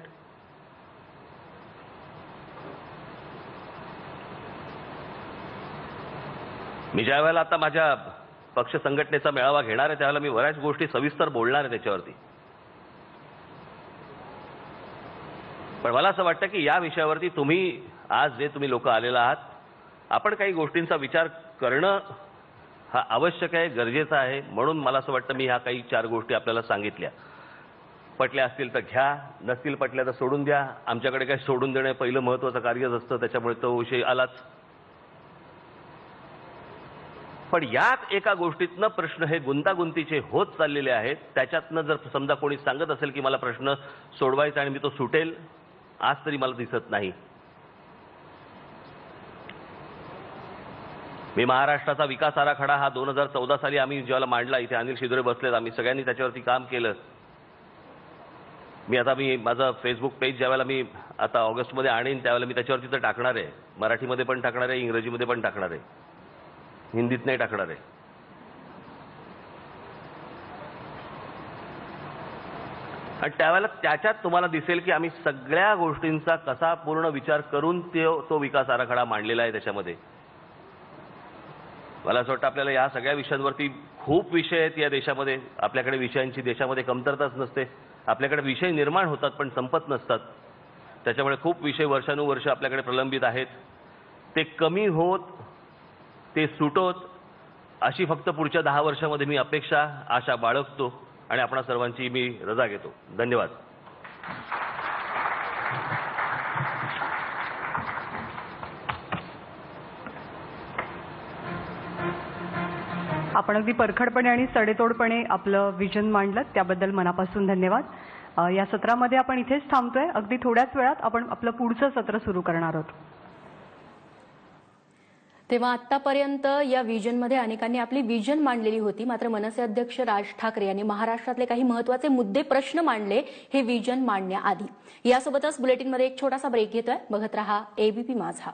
मी ज्या वेळेला आता माझ्या पक्ष संघटनेचा मेळावा घेणार आहे त्यावेळेला मी बऱ्याच गोष्टी सविस्तर बोलणार आहे त्याच्यावरती. पण मला असं वाटतं की या विषयावरती आज जे तुम्ही लोक आलेला आहात, आपण काही गोष्टींचा विचार करणं हा आवश्यक आहे, गरजेचं आहे. म्हणून मला असं वाटतं मी ह्या काही 4 गोष्टी आपल्याला सांगितल्या. पटल्या असतील तर घ्या, नसतील पटल्या तर सोडून द्या. आमच्याकडे काही सोडून देणं पहिलं महत्त्वाचं कार्यच असतं, त्याच्यामुळे तो विषय आलाच. पण यात एका गोष्टीतनं प्रश्न हे गुंतागुंतीचे होत चाललेले आहेत. त्याच्यातनं जर समजा कोणी सांगत असेल की मला प्रश्न सोडवायचा आणि मी तो सुटेल, आज तरी मला दिसत नाही. मी महाराष्ट्राचा विकास आराखडा हा 2014 साली आम्ही जेव्हा मांडला, इथे अनिल शिदोरे बसलेत, आम्ही सगळ्यांनी त्याच्यावरती काम केलं. मी माझं फेसबुक पेज ज्यावेळेला मी आता ऑगस्टमध्ये आणीन त्यावेळेला मी त्याच्यावरती तर टाकणार आहे. मराठीमध्ये पण टाकणार आहे, इंग्रजीमध्ये पण टाकणार आहे, हिंदीत नाही टाकणार आहे. आणि त्यावेळेला त्याच्यात तुम्हाला दिसेल की आम्ही सगळ्या गोष्टींचा कसा पूर्ण विचार करून तो विकास आराखडा मांडलेला आहे. त्याच्यामध्ये मला असं वाटतं आपल्याला या सगळ्या विषयांवरती खूप विषय आहेत या देशामध्ये. आपल्याकडे विषयांची देशामध्ये कमतरताच नसते. आपल्याकडे विषय निर्माण होतात पण संपत नसतात. त्याच्यामुळे खूप विषय वर्षानुवर्ष आपल्याकडे प्रलंबित आहेत. ते कमी होत, ते सुटोत, अशी फक्त पुढच्या 10 वर्षामध्ये मी आशा बाळगतो आणि आपणा सर्वांची मी रजा घेतो. धन्यवाद. आपण अगदी परखडपणे आणि सडेतोडपणे आपलं विजन मांडलं, त्याबद्दल मनापासून धन्यवाद. या सत्रामध्ये आपण इथेच थांबतोय. अगदी थोड्याच वेळात आपण आपलं पुढचं सत्र सुरू करणार आहोत. तेव्हा आतापर्यंत या विजनमध्ये अनेकांनी आपली विजन मांडलेली होती. मात्र मनसे अध्यक्ष राज ठाकरे यांनी महाराष्ट्रातले काही महत्त्वाचे मुद्दे, प्रश्न मांडले हे विजन मांडण्याआधी. यासोबतच बुलेटिनमध्ये एक छोटासा ब्रेक घेतोय. बघत रहा एबीपी माझा.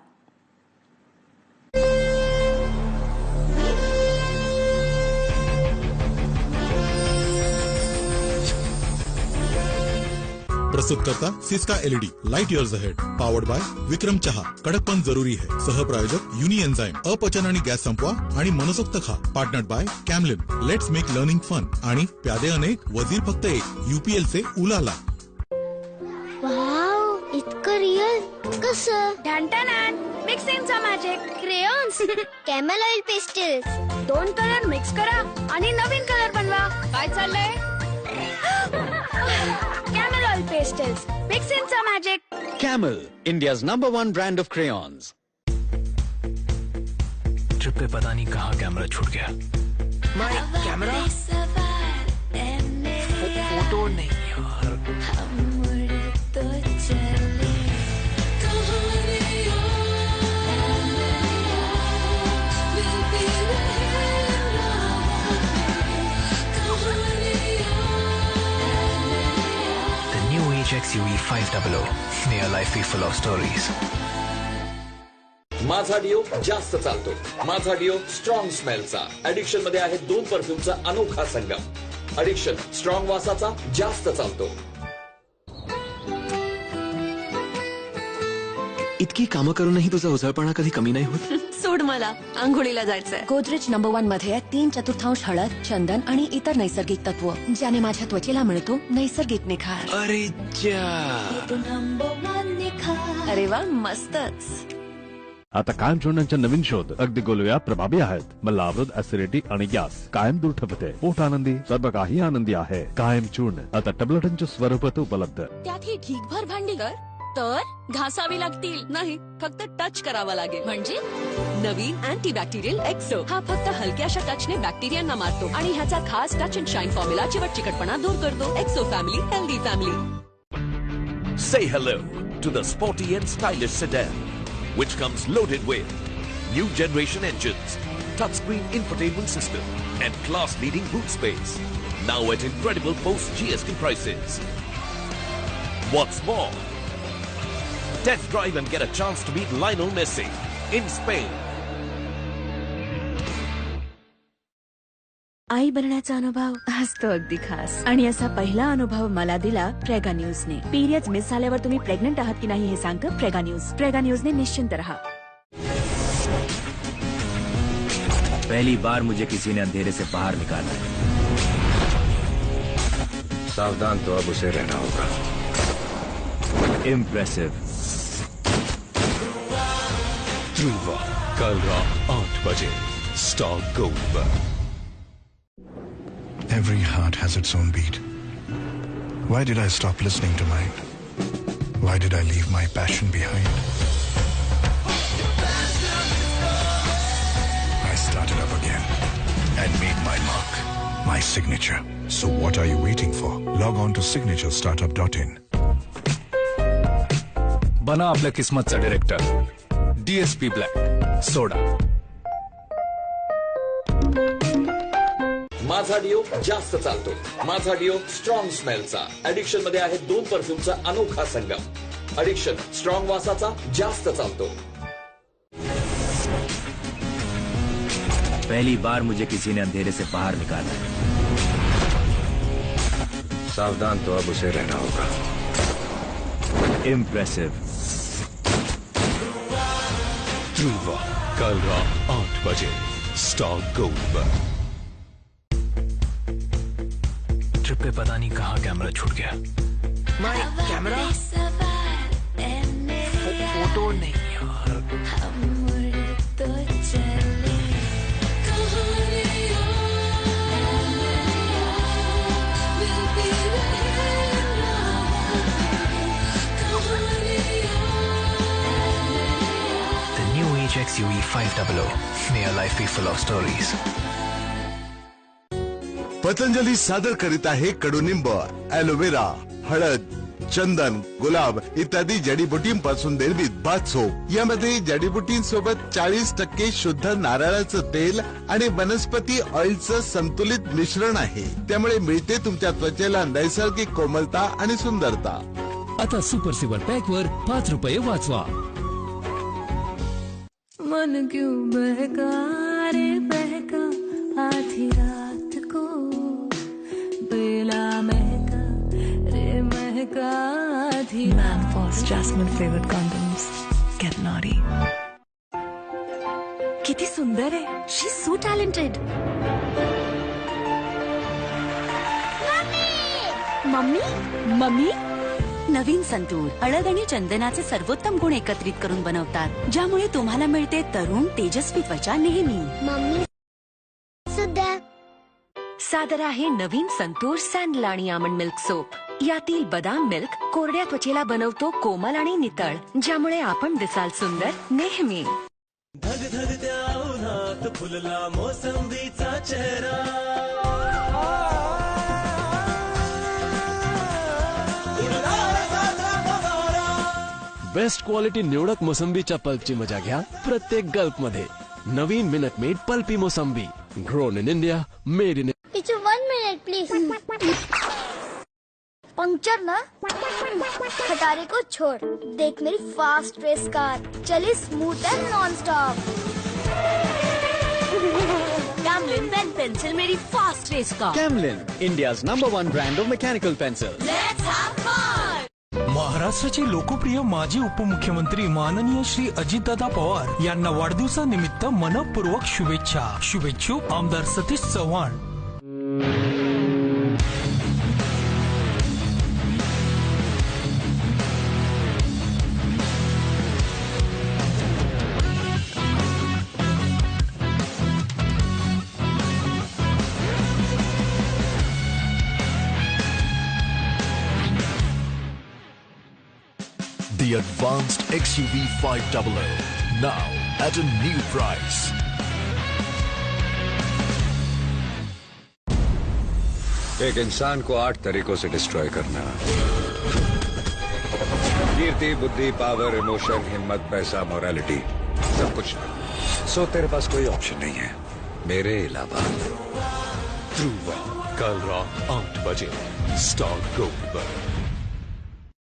प्रस्तुत करता Syska LED light years ahead, powered by Vikram Chaha, कड़कपन जरूरी है. सहप्रायोजक यूनी एंजाइम, अपचन आणि गॅस संपवा आणि मनसोक्त खा. Partnered by Camlin, let's make learning fun आणि प्यादे अनेक, वजीर फक्त एक. यूपीएल से उलाला. वाव, इतकं रिअल कसं? ढांटानान मिक्सिंगचा magic. Crayons, Camel oil pastels, 2 colour mix करा आणि नवीन कलर बनवा. काय चाललंय? Camel oil pastels. Mix in some magic. Camel, India's #1 brand of crayons. Trip पे पता नहीं कहाँ कैमरा छूट गया. माय कैमरा? फोटो नहीं यार. XUV 500, near life full of stories. माझा डिओ जास्त चालतो. माझा डिओ स्ट्रॉंग स्मेलचा, ॲडिक्शन मध्ये आहे 2 परफ्यूमचा अनोखा संगम. ॲडिक्शन स्ट्रॉंग वासाचा, जास्त चालतो. इतकी कामं करूनही तुझा उजळपणा कधी कमी नाही होत. सोड, मला आंघोळीला जायचंय. गोदरेज #1 मध्ये 3/4 हळद, चंदन आणि इतर नैसर्गिक तत्व, ज्याने माझ्या त्वचेला मिळतो नैसर्गिक निखार. अरे जा. अरे वा, मस्तच. आता कायम चूर्णांच्या नवीन शोध अगदी गोलव्या प्रभावी आहेत. मल्लावृत, ऍसिडिटी आणि गॅस कायम दूर ठेवते. पोट आनंदी, सर्व काही आनंदी आहे. कायम चूर्ण आता टॅब्लेटांच्या स्वरूपात उपलब्ध. त्यात ही ढीगभर भांडी कर तर घासावी लागतील नाही, फक्त टच करावा लागेल. म्हणजे नवीन अँटीबॅक्टेरियल एक्सो हा फक्त हलक्याशा टचने बॅक्टेरियांना मारतो आणि ह्याचा खास टच अँड शाईन फॉर्म्युला चिकटपणा दूर करतो. एक्सो family, healthy family. Say hello to the sporty and stylish sedan, which comes loaded with new generation engines, touchscreen infotainment system, and class-leading boot space. Now at incredible post-GST prices. What's more? Test drive and get a chance to meet Lionel Messi in Spain. आई बनण्याचा अनुभव असतो अगदी खास, आणि असा पहिला अनुभव मला दिला प्रेगा न्यूजने. पिरियड्स मिस झाल्यावर तुम्ही प्रेग्नंट आहात की नाही हे सांगतं प्रेगा न्यूज. प्रेगा न्यूजने निश्चिंत रहा. पहली बार मुझे किसी ने अंधेरे से बाहर निकाला. सावधान तो अब उसे रहना होगा. इम्प्रेसिव. ध्रुव कल रात 8 बजे star gold per. Every heart has its own beat. Why did I stop listening to mine? Why did I leave my passion behind? I started up again. signature. So what are you waiting for? Log on to signaturestartup.in. बना आपल्या किस्मतचा डायरेक्टर. DSP ब्लॅक सोडा. माझा डिओ जास्त चालतो. माझा डिओ स्ट्रॉंग स्मेलचा. ॲडिक्शन मध्ये आहे 2 परफ्यूमचा अनोखा संगम. ॲडिक्शन स्ट्रॉंग वासाचा जास्त चालतो. पहली बार मुझे किसी ने अंधेरे से बाहर निकाला. सावधान तो अब उसे रहना होगा. इम्प्रेसिव. ध्रुव कल रात 8 बजे स्टार गोल्ड पर. ट्रिप पे पता नहीं कहाँ कैमरा छूट गया. कैमरा फोटो नहीं यार. XUE 500. May your life be full of stories. Patanjali सादर करीत आहे कडुनिंब, ॲलोवेरा, हळद, चंदन, गुलाब इत्यादी जडीबुटींपासून निर्मित बाथ सोप. यामध्ये जडीबुटींसोबत 40% शुद्ध नारळाचं तेल आणि वनस्पती ऑइलचं संतुलित मिश्रण आहे. त्यामुळे मिळते तुमच्या त्वचेला नैसर्गिक कोमलता आणि सुंदरता. आता सुपर सिवर पॅक वर 5 रुपये वाचवा. मन क्यों बहका रे बहका आधी रात को. बेला महका रे महका आधी. Manforce Jasmine flavored condoms. Get naughty. किती सुंदर आहे. She so talented. Mummy mummy नवीन संतूर हळद आणि चंदनाचे सर्वोत्तम गुण एकत्रित करून बनवतात, ज्यामुळे तुम्हाला मिळते तरुण तेजस्वी त्वचा नेहमी. मम्मी सुद्धा सादर आहे नवीन संतूर सँडल आणि आमंड मिल्क सोप. यातील बदाम मिल्क कोरड्या त्वचेला बनवतो कोमल आणि नितळ, ज्यामुळे आपण दिसाल सुंदर नेहमी. धगधगत्या उन्हात फुलला मोसंबीचा चेहरा. बेस्ट क्वालिटी निवडक मोसंबीच्या पल्पची मजा घ्या प्रत्येक गल्प मध्ये. नवीन minute made pulpy mosambi. Grown in India, made in. Teacher 1 minute please. Puncture ना. खटारे को छोड़, देख मेरी फास्ट रेस कार चली smooth and non stop. Camlin pen pencil मेरी fast race car. Camlin, India's #1 brand of mechanical pencil. Let's have fun. महाराष्ट्राचे लोकप्रिय माजी उपमुख्यमंत्री माननीय श्री अजितदादा पवार यांना वाढदिवसानिमित्त मनपूर्वक शुभेच्छा. शुभेच्छुक आमदार Satish Chavan. The advanced XUV 500 now at a new price. एक इंसान को 8 तरीकों से डिस्ट्रॉय करना. कीर्ति, बुद्धि, पावर, इमोशन, हिम्मत, पैसा, मोरालिटी, सब कुछ. सो तेरे पास कोई ऑप्शन नहीं है मेरे अलावा. ध्रुव कल रात 8 बजे star gold per.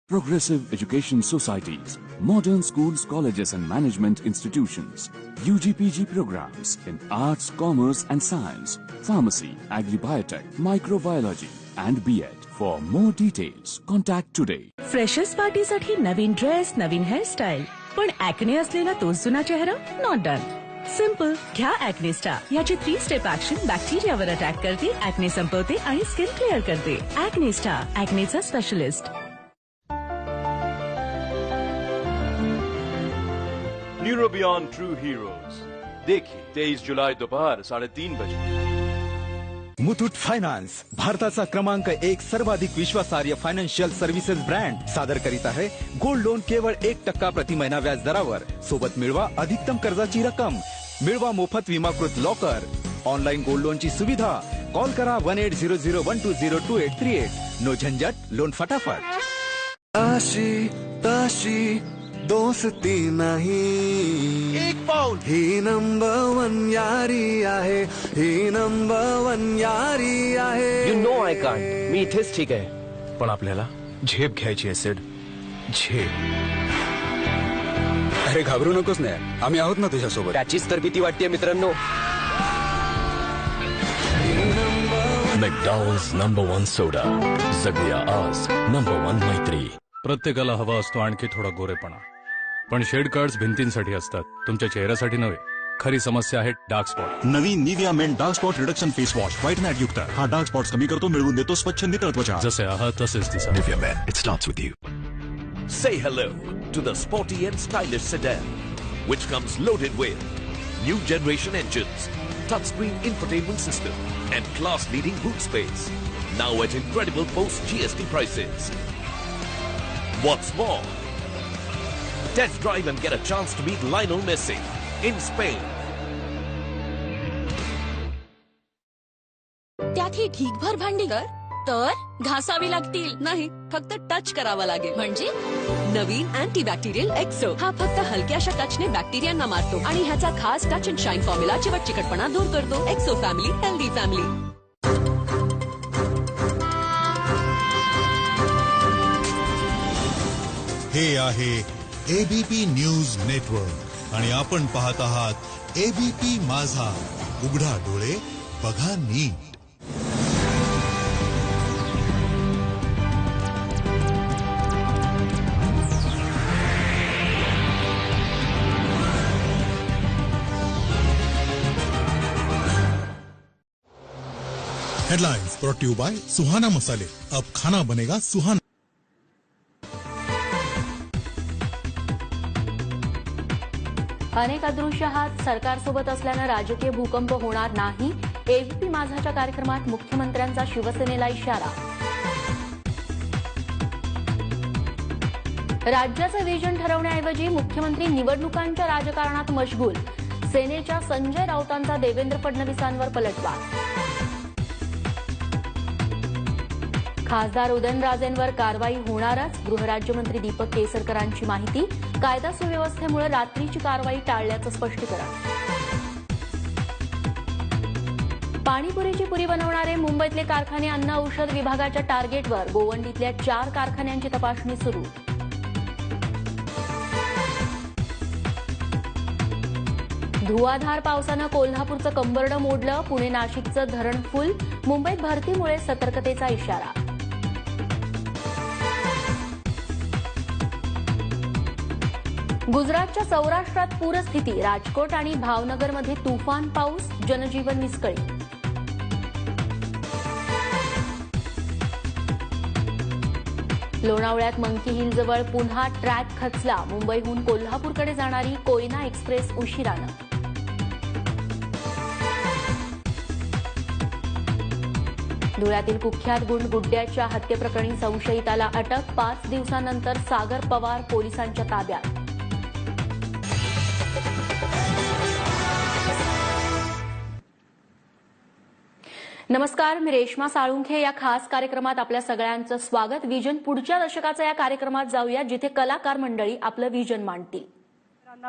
Progressive Education Societies, modern schools, colleges and management institutions, UGPG programs in arts, commerce and science, pharmacy, agri-biotech, microbiology and B.Ed. For more details, contact today. Freshers पार्टीसाठी नवीन ड्रेस, नवीन हेअरस्टाईल, पण ऍक्ने असलेला तोच जुना चेहरा नॉट डन. सिंपल, घ्या ऍक्नेस्टा. याची 3 स्टेप ऍक्शन बॅक्टेरियावर अटॅक करते, ऍक्ने संपवते आणि स्किन क्लिअर करते. ऍक्नेस्टा, ऍक्नेचा स्पेशलिस्ट. न्यूरोबियॉन ट्रू हीरोज देखिए 23 जुलाई दोपहर 3:30 बजे. मुथूट फायनान्स, भारताचा क्रमांक 1 सर्वाधिक विश्वासार्ह फायनान्शियल सर्व्हिसेस ब्रँड सादर करीत आहे गोल्ड लोन केवळ 1% प्रति महिना व्याज दरावर. सोबत मिळवा अधिकतम कर्जाची रक्कम, मिळवा मोफत विमाकृत लॉकर, ऑनलाईन गोल्ड लोनची सुविधा, कॉल करा 180012023838. नो झंझट, लोन फटाफट. अशी तशी दोस्ती नाही, एक पाऊल ही नंबर 1 यारी आहे, ही नंबर 1 यारी आहे. You know I can't. मी इथेच ठीक आहे, पण आपल्याला झेप घ्यायची आहे सिड. झेप. अरे घाबरू नकोस ना, आम्ही आहोत ना तुझ्यासोबत. त्याचीच तर भीती वाटते मित्रांनो. मॅकडॉनल्ड्स नंबर 1 सोडा. जगूया आज नंबर 1 मैत्री. प्रत्येकाला हवा असतो आणखी थोडा गोरेपणा, पण शेड कार्ड्स भिंतींसाठी असतात, तुमच्या चेहऱ्यासाठी नव्हे. खरी समस्या आहे डार्क स्पॉट. नवीन Nivea men dark spot reduction face wash व्हाईटनॅट युक्त. हा डार्क स्पॉट्स कमी करतो, मिळवून देतो स्वच्छ नितळ त्वचा. जसे आहात तसेच दिसा. Nivea Men, it starts with you. Say hello to the sporty and stylish sedan, which comes loaded with new generation engines, touchscreen infotainment system, and class-leading boot space. Now at incredible post-GST prices. What's more, test drive and get a chance to meet Lionel Messi in Spain. त्यात ही ढीगभर भांडी तर घासावी लागतील नाही, फक्त टच करावं लागेल. म्हणजे नवीन अँटीबॅक्टेरियल एक्सो. हा फक्त हलक्याशा टचने बॅक्टेरियांना मारतो आणि ह्याचा खास टच अँड शाईन फॉर्म्युला चिकटपणा दूर करतो. एक्सो फॅमिली, हेल्दी फॅमिली. हे आहे एबीपी न्यूज नेटवर्क आणि आपण पाहत आहात एबीपी माझा. उघडा डोळे बघा नीट. Headlines brought you by Suhana Masale. अब खाना बनेगा सुहाना. अनेक अदृश्य हात सरकारसोबत असल्यानं राजकीय भूकंप होणार नाही. एबीपी माझाच्या कार्यक्रमात मुख्यमंत्र्यांचा शिवसेनेला इशारा. राज्याचं विजन ठरवण्याऐवजी मुख्यमंत्री निवडणुकांच्या राजकारणात मशगूल. सेनेच्या संजय राऊतांचा देवेंद्र फडणवीसांवर पलटवार. खासदार उदयनराजेंवर कारवाई होणारच. गृहराज्यमंत्री दीपक केसरकरांची माहिती. कायदा सुव्यवस्थेमुळे रात्रीची कारवाई टाळल्याचं स्पष्टीकरण. पाणीपुरीची पुरी बनवणारे मुंबईतले कारखाने अन्न औषध विभागाच्या टार्गेटवर. गोवंडीतल्या 4 कारखान्यांची तपासणी सुरू. धुवाधार पावसानं कोल्हापूरचं कंबरडं मोडलं. पुणे नाशिकचं धरण फुल. मुंबईत भरतीमुळे सतर्कतेचा इशारा. गुजरातच्या सौराष्ट्रात पूरस्थिती. राजकोट आणि भावनगरमध्ये तुफान पाऊस. जनजीवन विस्कळीत. लोणावळ्यात मंकी हिल जवळ पुन्हा ट्रॅक खचला. मुंबईहून कोल्हापूरकडे जाणारी कोयना एक्सप्रेस उशिरानं. धुळ्यातील कुख्यात गुंड गुड्ड्याच्या हत्येप्रकरणी संशयिताला अटक. 5 दिवसांनंतर सागर पवार पोलिसांच्या ताब्यात. नमस्कार, मी रेश्मा साळुंखे. या खास कार्यक्रमात आपल्या सगळ्यांचं स्वागत. विजन पुढच्या दशकाचा या कार्यक्रमात जाऊया, जिथे कलाकार मंडळी आपलं विजन मांडतील.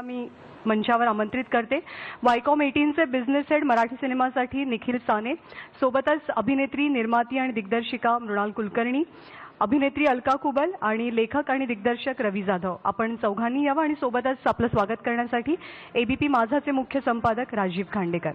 मी मंचावर आमंत्रित करते. वायकॉम 18चे बिझनेस हेड मराठी सिनेमासाठी निखिल साने, सोबतच अभिनेत्री, निर्माती आणि दिग्दर्शिका मृणाल कुलकर्णी, अभिनेत्री अलका कुबल आणि लेखक आणि दिग्दर्शक रवी जाधव. आपण चौघांनी यावं आणि सोबतच आपलं स्वागत करण्यासाठी एबीपी माझाचे मुख्य संपादक राजीव खांडेकर.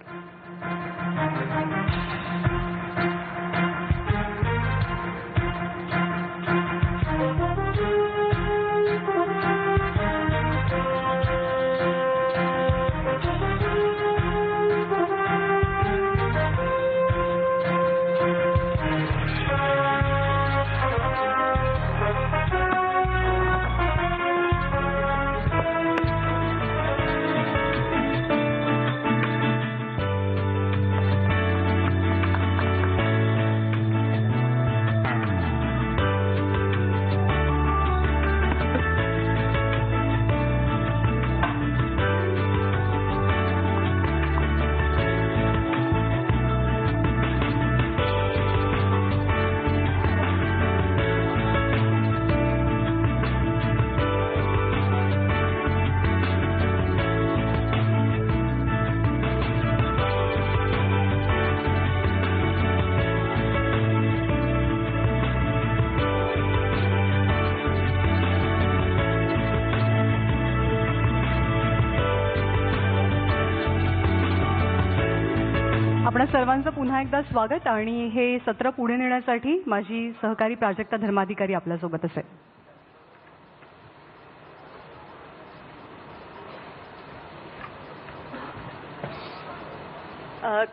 आपणा सर्वांचं पुन्हा एकदा स्वागत आणि हे सत्र पुढे नेण्यासाठी माझी सहकारी प्राजक्ता धर्माधिकारी आपल्यासोबत असेल.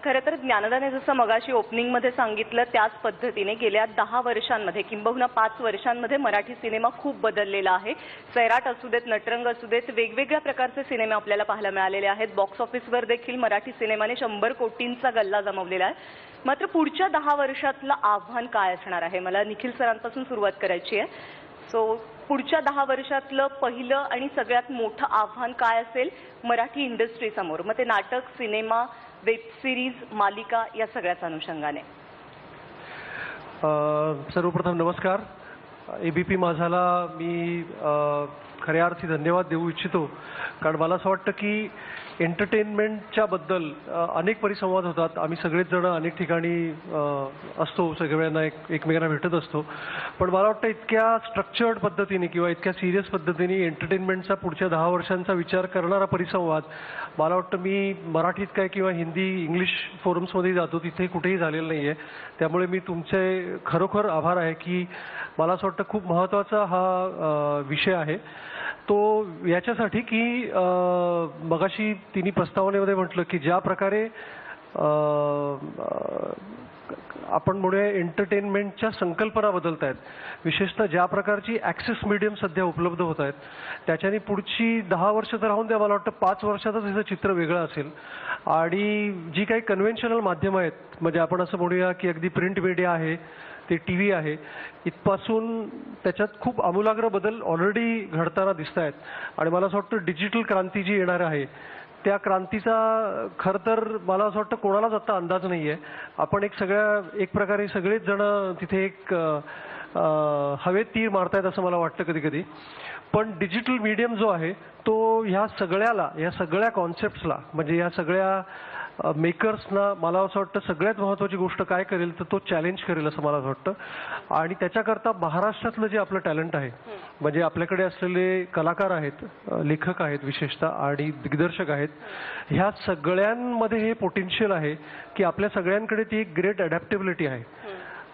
खरं तर ज्ञानदाने जसं मगाशी ओपनिंगमध्ये सांगितलं त्याच पद्धतीने गेल्या 10 वर्षांमध्ये किंबहुना 5 वर्षांमध्ये मराठी सिनेमा खूप बदललेला आहे. सैराट असू देत, नटरंग असू देत, वेगवेगळ्या प्रकारचे सिनेमे आपल्याला पाहायला मिळालेले आहेत. बॉक्स ऑफिसवर देखील मराठी सिनेमाने 100 कोटींचा गल्ला जमवलेला आहे. मात्र पुढच्या 10 वर्षातलं आव्हान काय असणार आहे? मला निखिल सरांपासून सुरुवात करायची आहे. सो पुढच्या 10 वर्षातलं पहिलं आणि सगळ्यात मोठं आव्हान काय असेल मराठी इंडस्ट्री समोर? मग ते नाटक, सिनेमा, वेब सिरीज, मालिका या सगळ्याच अनुषंगाने. सर्वप्रथम नमस्कार. एबीपी माझाला मी खऱ्या अर्थी धन्यवाद देऊ इच्छितो, कारण मला असं वाटतं की एंटरटेनमेंटच्या बद्दल अनेक परिसंवाद होतात. आम्ही सगळेच जण अनेक ठिकाणी असतो, सगळ्यांना एकमेकांना भेटत असतो. पण मला वाटतं इतक्या स्ट्रक्चर्ड पद्धतीने किंवा इतक्या सिरियस पद्धतीने एंटरटेनमेंटचा पुढच्या 10 वर्षांचा विचार करणारा परिसंवाद मला वाटतं मी मराठीत काय किंवा हिंदी, इंग्लिश फोरम्समध्ये जातो तिथे कुठेही झालेलं नाही आहे. त्यामुळे मी तुमचे खरोखर आभार आहे की मला असं वाटतं खूप महत्त्वाचा हा विषय आहे तो याच्यासाठी की मगाशी तिन्ही प्रस्तावनेमध्ये म्हटलं की ज्या प्रकारे आपण म्हणूया एंटरटेनमेंटच्या संकल्पना बदलत आहेत, विशेषतः ज्या प्रकारची ॲक्सेस मीडियम सध्या उपलब्ध होत आहेत त्याच्याने पुढची 10 वर्ष तर राहून द्या, मला वाटतं 5 वर्षातच याचं चित्र वेगळं असेल. आणि जी काही कन्व्हेन्शनल माध्यमं आहेत, म्हणजे आपण असं म्हणूया की अगदी प्रिंट मीडिया आहे, ते टी व्ही आहे, इथपासून त्याच्यात खूप आमूलाग्र बदल ऑलरेडी घडताना दिसत आहेत. आणि मला असं वाटतं डिजिटल क्रांती जी येणार आहे त्या क्रांतीचा खरं तर मला असं वाटतं कोणालाच आता अंदाज नाही आहे. आपण एक प्रकारे सगळेच जण तिथे एक हवेत तीर मारतायत असं मला वाटतं कधी कधी. पण डिजिटल मीडियम जो आहे तो ह्या सगळ्या कॉन्सेप्ट्सला, म्हणजे या सगळ्या मेकर्सना मला असं वाटतं सगळ्यात महत्त्वाची गोष्ट काय करेल तर तो चॅलेंज करेल असं मला वाटतं. आणि त्याच्याकरता महाराष्ट्रातलं जे आपलं टॅलेंट आहे, म्हणजे आपल्याकडे असलेले कलाकार आहेत, लेखक आहेत विशेषतः आणि दिग्दर्शक आहेत, ह्या सगळ्यांमध्ये हे पोटेन्शियल आहे की आपल्या सगळ्यांकडे ती एक ग्रेट अडॅप्टेबिलिटी आहे.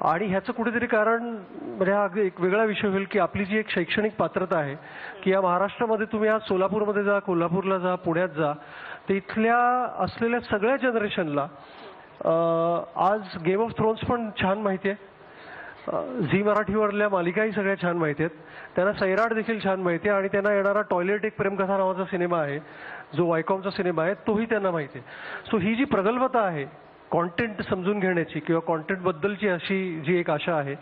आणि ह्याचं कुठेतरी कारण म्हणजे हा एक वेगळा विषय होईल की आपली जी एक शैक्षणिक पात्रता आहे की या महाराष्ट्रामध्ये तुम्ही आज सोलापूरमध्ये जा, कोल्हापूरला जा, पुण्यात जा, तर इथल्या असलेल्या सगळ्या जनरेशनला आज गेम ऑफ थ्रोन्स पण छान माहिती आहे, झी मराठीवरल्या मालिकाही सगळ्या छान माहिती आहेत, त्यांना सैराट देखील छान माहिती आहे, आणि त्यांना येणारा टॉयलेट एक प्रेमकथा नावाचा सिनेमा आहे जो वायकॉमचा सिनेमा आहे तोही त्यांना माहिती आहे. सो ही जी प्रगल्भता आहे कॉन्टेंट समजून घेण्याची किंवा कॉन्टेंट बद्दलची अशी जी एक आशा आहे,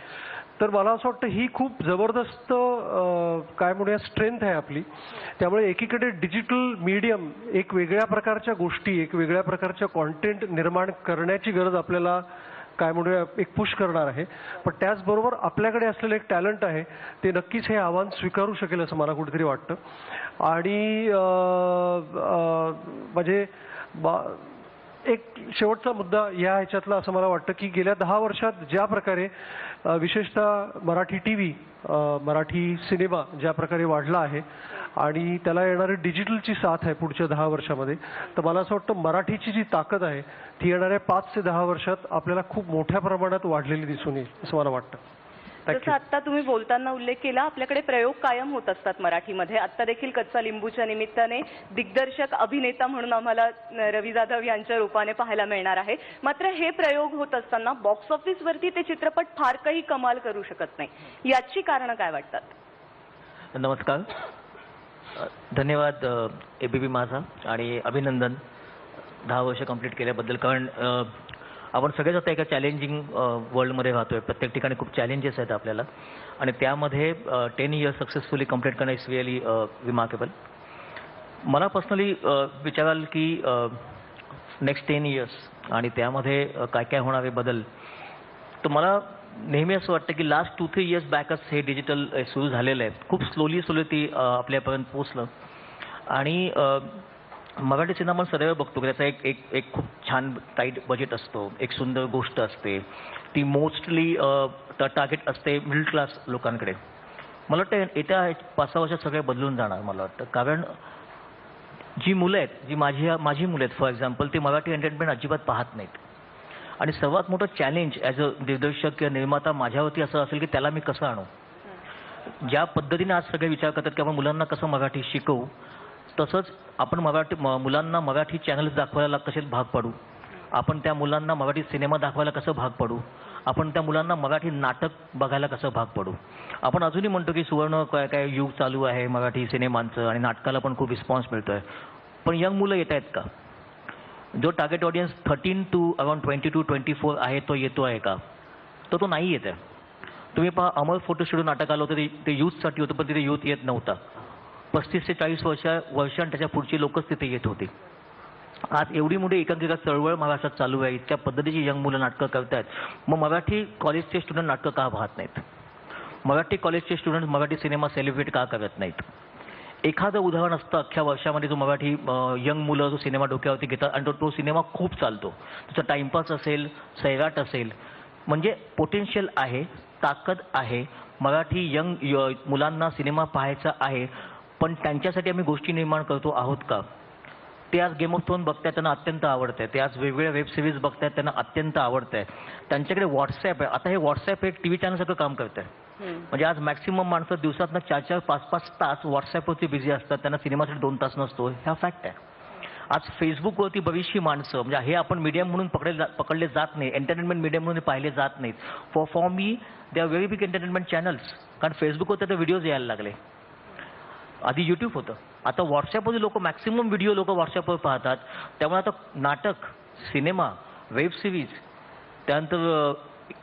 तर मला असं वाटतं ही खूप जबरदस्त काय म्हणूया स्ट्रेंथ आहे आपली. त्यामुळे एकीकडे डिजिटल मीडियम एक वेगळ्या प्रकारच्या गोष्टी, एक वेगळ्या प्रकारच्या कॉन्टेंट निर्माण करण्याची गरज आपल्याला काय म्हणूया एक पुश करणार आहे. पण त्याचबरोबर आपल्याकडे असलेलं एक टॅलेंट आहे ते नक्कीच हे आव्हान स्वीकारू शकेल असं मला कुठेतरी वाटतं. आणि म्हणजे एक शेवटचा मुद्दा या ह्याच्यातला असं मला वाटतं की गेल्या 10 वर्षात ज्या प्रकारे विशेषतः Marathi T V, Marathi cinema ज्या प्रकारे वाढला आहे आणि त्याला येणारी डिजिटलची साथ आहे पुढच्या 10 वर्षामध्ये, तर मला असं वाटतं मराठीची जी ताकद आहे ती येणाऱ्या 5 ते 10 वर्षात आपल्याला खूप मोठ्या प्रमाणात वाढलेली दिसून येईल असं मला वाटतं. जसं आता तुम्ही बोलताना उल्लेख केला, आपल्याकडे प्रयोग कायम होत असतात मराठीमध्ये. आता देखील कच्चा लिंबूच्या निमित्ताने दिग्दर्शक, अभिनेता म्हणून आम्हाला रवी जाधव यांच्या रूपाने पाहायला मिळणार आहे. मात्र हे प्रयोग होत असताना बॉक्स ऑफिसवरती ते चित्रपट फार काही कमाल करू शकत नाही. याची कारणं काय वाटतात? नमस्कार, धन्यवाद एबीपी माझा आणि अभिनंदन 10 वर्ष कंप्लीट केल्याबद्दल. कारण आपण सगळेच आता एका चॅलेंजिंग वर्ल्डमध्ये राहतोय. प्रत्येक ठिकाणी खूप चॅलेंजेस आहेत आपल्याला आणि त्यामध्ये 10 इयर्स सक्सेसफुली कंप्लीट करणं इज रिअली रिमार्केबल. मला पर्सनली विचाराल की नेक्स्ट 10 इयर्स आणि त्यामध्ये काय काय होणारे बदल, तर मला नेहमी असं वाटतं की लास्ट 2-3 इयर्स बॅकच हे डिजिटल सुरू झालेलं आहे. खूप स्लोली ती आपल्यापर्यंत पोचलं. आणि मराठी सिनेमा सदैव बघतो की त्याचा एक खूप छान टाईट बजेट असतो, एक सुंदर गोष्ट असते, ती मोस्टली टार्गेट असते मिडल क्लास लोकांकडे. मला वाटतं येत्या 5-6 वर्षात सगळे बदलून जाणार मला वाटतं. कारण जी मुलं आहेत, जी माझी मुलं आहेत फॉर एक्झाम्पल, ती मराठी एंटरटेनमेंट अजिबात पाहत नाहीत. आणि सर्वात मोठं चॅलेंज ॲज अ दिग्दर्शक किंवा निर्माता माझ्यावरती असं असेल की त्याला मी कसं आणू. ज्या पद्धतीने आज सगळे विचार करतात की आपण मुलांना कसं मराठी शिकवू, तसंच आपण मुलांना मराठी चॅनल्स दाखवायला कसे भाग पाडू, आपण त्या मुलांना मराठी सिनेमा दाखवायला कसं भाग पाडू, आपण त्या मुलांना मराठी नाटक बघायला कसं भाग पाडू. आपण अजूनही म्हणतो की सुवर्ण काय युग चालू आहे मराठी सिनेमांचं आणि नाटकाला पण खूप रिस्पॉन्स मिळतोय. पण यंग मुलं येत आहेत का? जो टार्गेट ऑडियन्स 13 to अराउंड 22-24 आहे तो येतो आहे का? तो नाही येत आहे. तुम्ही पहा, अमर फोटो स्टुडिओ नाटक आलं होतं ते यूथसाठी होतं, पण तिथे यूथ येत नव्हता. 35 ते 40 वर्ष आणि त्याच्या पुढची लोकच तिथे येत होती. आज एवढी मोठी एकांकिका चळवळ महाराष्ट्रात चालू आहे, इतक्या पद्धतीची यंग मुलं नाटकं करतायत. मग मराठी कॉलेजचे स्टुडंट नाटकं का पाहत नाहीत? मराठी कॉलेजचे स्टुडंट मराठी सिनेमा सेलिब्रेट का करत नाहीत? एखादं उदाहरण असतं अख्ख्या वर्षामध्ये जो मराठी यंग मुलं जो सिनेमा डोक्यावरती घेतात आणि तो सिनेमा खूप चालतो. त्याचा टाइमपास असेल, सैराट असेल, म्हणजे पोटेन्शियल आहे, ताकद आहे. मराठी यंग मुलांना सिनेमा पाहायचा आहे, पण त्यांच्यासाठी आम्ही गोष्टी निर्माण करतो आहोत का? ते आज गेम ऑफ थ्रोन बघतायत, त्यांना अत्यंत आवडतं आहे. ते आज वेगवेगळ्या वेब सिरीज बघतायत, त्यांना अत्यंत आवडतं आहे. त्यांच्याकडे व्हॉट्सॲप आहे. आता हे व्हॉट्सॲप एक टी व्ही चॅनलसारखं काम करत आहे. म्हणजे आज मॅक्सिमम माणसं दिवसातनं 4-4, 5-5 तास व्हॉट्सॲपवरती बिझी असतात. त्यांना सिनेमासाठी 2 तास नसतो. हा फॅक्ट आहे. आज फेसबुकवरती बरीचशी माणसं, म्हणजे हे आपण मीडियम म्हणून पकडले जात नाही, एंटरटेनमेंट मीडियम म्हणून पाहिले जात नाहीत. For me they are very big entertainment channels. कारण फेसबुकवर तर व्हिडिओज यायला लागले. आधी यूट्यूब होतं, आता व्हॉट्सॲपवर लोक मॅक्सिमम व्हिडिओ लोक व्हॉट्सॲपवर पाहतात. त्यामुळे आता नाटक, सिनेमा, वेब सिरीज, त्यानंतर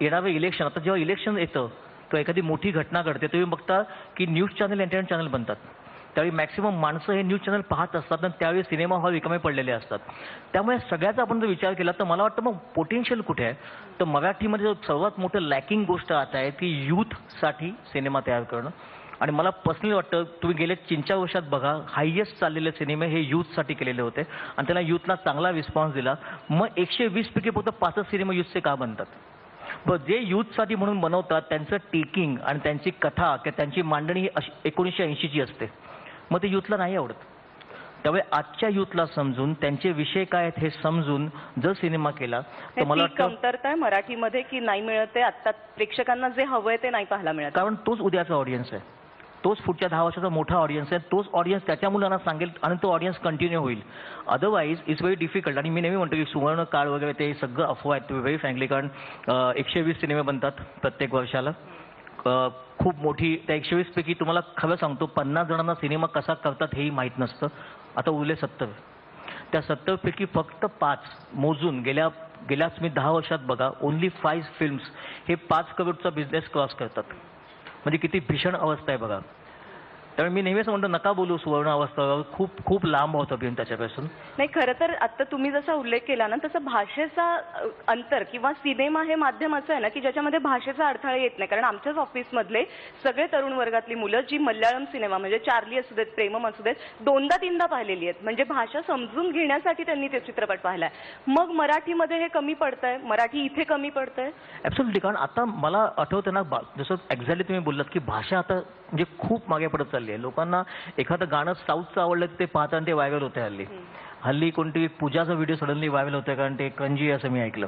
येणारं इलेक्शन, आता जेव्हा इलेक्शन येतं किंवा एखादी मोठी घटना घडते तुम्ही बघता की न्यूज चॅनल एंटरटेनमेंट चॅनल बनतात. त्यावेळी मॅक्सिमम माणसं हे न्यूज चॅनल पाहत असतात आणि त्यावेळी सिनेमा हॉल रिकामे पडलेले असतात. त्यामुळे सगळ्याचा आपण जर विचार केला तर मला वाटतं मग पोटेन्शियल कुठे आहे? तर मराठीमध्ये सर्वात मोठं लॅकिंग गोष्ट आता आहे ती यूथसाठी सिनेमा तयार करणं. आणि मला पर्सनली वाटतं तुम्ही गेले 3-4 वर्षात बघा, हायेस्ट चाललेले सिनेमे हे यूथसाठी केलेले होते आणि त्याला यूथला चांगला रिस्पॉन्स दिला. मग 120 पैकी फक्त 5 सिनेमा यूथचे का बनतात? पण जे यूथसाठी म्हणून बनवतात त्यांचं टेकिंग आणि त्यांची कथा किंवा त्यांची मांडणी ही 1980ची असते. मग ते यूथला नाही आवडत. त्यामुळे आजच्या यूथला समजून त्यांचे विषय काय आहेत हे समजून जर सिनेमा केला तर मला वाटतं कमतरता आहे मराठीमध्ये की नाही मिळत आहे. आता प्रेक्षकांना जे हवंय ते नाही पाहायला मिळत. कारण तोच उद्याचा ऑडियन्स आहे, तोच पुढच्या 10 वर्षाचा मोठा ऑडियन्स आहे. तोच ऑडियन्स त्याच्या मुलांना सांगेल आणि तो ऑडियन्स कंटिन्यू होईल. Otherwise it's very difficult. आणि मी नेहमी म्हणतो की सुवर्ण काळ वगैरे ते सगळं अफवा आहेत व्हेरी फ्रँकली. कारण 120 सिनेमे बनतात प्रत्येक वर्षाला. खूप मोठी त्या 120 पैकी तुम्हाला खरं सांगतो 50 जणांना सिनेमा कसा करतात हेही माहीत नसतं. आता उरले 70. त्या 70 पैकी फक्त 5 मोजून गेल्याच मी 10 वर्षात बघा ओनली 5 फिल्म्स हे 5 करोडचा बिझनेस क्रॉस करतात. म्हणजे किती भीषण अवस्था आहे बघा. त्यामुळे मी नेहमीच म्हणतो नका बोलू सुवर्ण अवस्था, खूप खूप लांब होतं अभियान त्याच्यापासून. नाही, खरं तर आता तुम्ही जसा उल्लेख केला ना तसं भाषेचा अंतर किंवा सिनेमा हे माध्यम असं आहे ना की ज्याच्यामध्ये भाषेचा अडथळा येत नाही. कारण आमच्याच ऑफिसमधले सगळे तरुण वर्गातली मुलं जी मल्याळम सिनेमा म्हणजे चार्ली असू देत, प्रेमम असू देत 2दा-3दा पाहिलेली आहेत. म्हणजे भाषा समजून घेण्यासाठी त्यांनी ते चित्रपट पाहिलाय. मग मराठीमध्ये हे कमी पडतंय, मराठी इथे कमी पडतंय? ॲब्सोल्युटली. कारण आता मला आठवतं ना जसं एक्झॅक्टली तुम्ही बोललात की भाषा आता म्हणजे खूप मागे पडत चालली आहे. लोकांना एखादं गाणं साऊथचं आवडलं ते पाहताना ते व्हायरल होते. हल्ली कोणती पूजाचा व्हिडिओ सडनली व्हायरल होते कारण ते कंजी असं मी ऐकलं.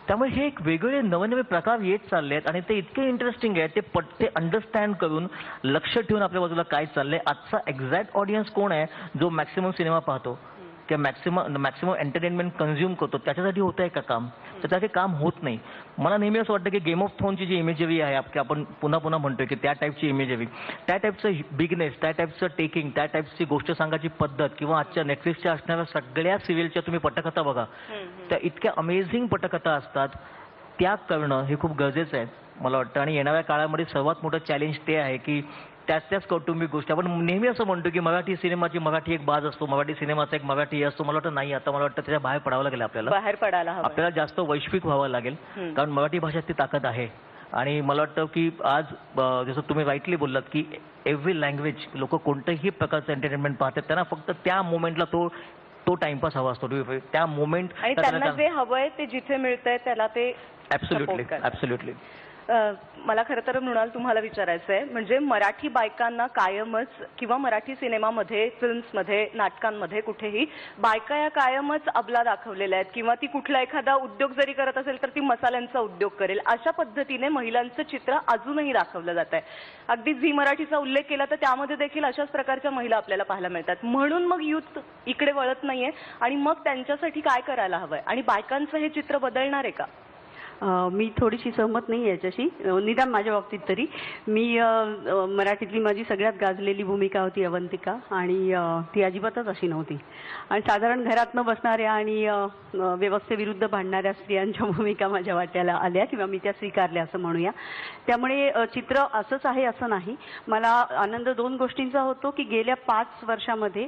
त्यामुळे हे एक वेगळे नवे प्रकार येत चालले आहेत आणि ते इतके इंटरेस्टिंग आहे. ते अंडरस्टँड करून लक्ष ठेवून आपल्या बाजूला काय चाललंय, आजचा एक्झॅक्ट ऑडियन्स कोण आहे जो मॅक्सिमम सिनेमा पाहतो किंवा मॅक्सिमम एंटरटेनमेंट कन्झ्युम करतो, त्याच्यासाठी होत आहे का काम? त्याच्यासाठी काम होत नाही. मला नेहमी असं वाटतं की गेम ऑफ थ्रोनची जी इमेजरी आहे की आपण पुन्हा म्हणतोय की त्या टाईपची इमेजरी, त्या टाईपचं बिगनेस, त्या टाईपचं टेकिंग, त्या टाईपची गोष्ट सांगायची पद्धत किंवा आजच्या नेटफ्लिक्सच्या असणाऱ्या सगळ्या सिरियलच्या तुम्ही पटकथा बघा, त्या इतक्या अमेझिंग पटकथा असतात. त्या करणं हे खूप गरजेचं आहे मला वाटतं. आणि येणाऱ्या काळामध्ये सर्वात मोठं चॅलेंज ते आहे की त्याच कौटुंबिक गोष्टी आपण नेहमी असं म्हणतो की मराठी सिनेमाची मराठी एक बाज असतो, मराठी सिनेमाचा एक मराठी असतो. मला वाटतं नाही, आता मला वाटतं त्याच्या बाहेर पडावं लागेल आपल्याला. बाहेर पडायला हवं. आपल्याला जास्त वैश्विक व्हावं लागेल. कारण मराठी भाषेत ती ताकद आहे. आणि मला वाटतं की आज जसं तुम्ही राईटली बोललात की एव्हरी लँग्वेज लोक कोणत्याही प्रकारचं एंटरटेनमेंट पाहतात, त्यांना फक्त त्या मोमेंटला तो टाइमपास हवा असतो. त्या मोमेंट त्यांना जे हवंय ते जिथे मिळतंय त्याला ते ॲब्सोल्युटली. मला खरं तर मृणाल तुम्हाला विचारायचं आहे, म्हणजे मराठी बायकांना कायमच किंवा मराठी सिनेमामध्ये, फिल्म्समध्ये, नाटकांमध्ये कुठेही बायका या कायमच अबला दाखवलेल्या आहेत किंवा ती कुठला एखादा उद्योग जरी करत असेल तर ती मसाल्यांचा उद्योग करेल, अशा पद्धतीने महिलांचं चित्र अजूनही दाखवलं जात आहे. अगदी झी मराठीचा उल्लेख केला तर त्यामध्ये देखील अशाच प्रकारच्या महिला आपल्याला पाहायला मिळतात. म्हणून मग यूथ इकडे वळत नाहीये आणि मग त्यांच्यासाठी काय करायला हवंय आणि बायकांचं हे चित्र बदलणार आहे का? मी थोडीशी सहमत नाही याच्याशी, निदान माझ्या बाबतीत तरी. मी मराठीतली माझी सगळ्यात गाजलेली भूमिका होती अवंतिका आणि ती अजिबातच अशी नव्हती. आणि साधारण घरात न बसणाऱ्या आणि व्यवस्थेविरुद्ध भांडणाऱ्या स्त्रियांच्या भूमिका माझ्या वाट्याला आल्या किंवा मी त्या स्वीकारल्या असं म्हणूया. त्यामुळे चित्र असंच आहे असं नाही. मला आनंद दोन गोष्टींचा होतो की गेल्या 5 वर्षामध्ये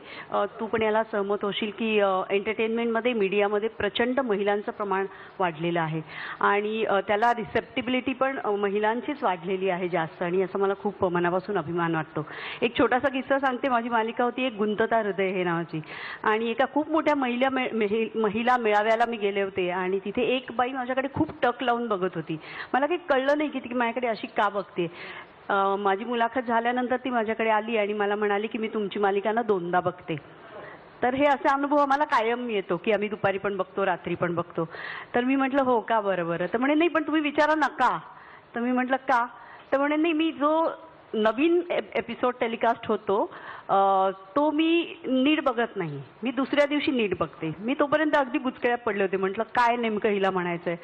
तू पण याला सहमत होशील की एंटरटेनमेंटमध्ये, मीडियामध्ये प्रचंड महिलांचं प्रमाण वाढलेलं आहे आणि त्याला रिसेप्टिबिलिटी पण महिलांचीच वाढलेली आहे जास्त आणि असं मला खूप मनापासून अभिमान वाटतो. एक छोटासा किस्सा सांगते. माझी मालिका होती एक गुंतता हृदय हे नावाची आणि एका खूप मोठ्या महिला मेळाव्याला मी गेले होते आणि तिथे एक बाई माझ्याकडे खूप टक लावून बघत होती. मला काही कळलं नाही की ती माझ्याकडे अशी का बघते. माझी मुलाखत झाल्यानंतर ती माझ्याकडे आली आणि मला म्हणाली की मी तुमची मालिका ना 2दा बघते. तर हे असे अनुभव आम्हाला कायम येतो की आम्ही दुपारी पण बघतो, रात्री पण बघतो. तर मी म्हटलं हो का, बरं. तर म्हणे नाही पण तुम्ही विचारा ना का. तर मी म्हटलं का. तर म्हणे नाही, मी जो नवीन एपिसोड टेलिकास्ट होतो तो मी नीट बघत नाही, मी दुसऱ्या दिवशी नीट बघते. मी तोपर्यंत अगदी बुचकळ्यात पडले होते. म्हटलं काय नेमकं हिला म्हणायचंय.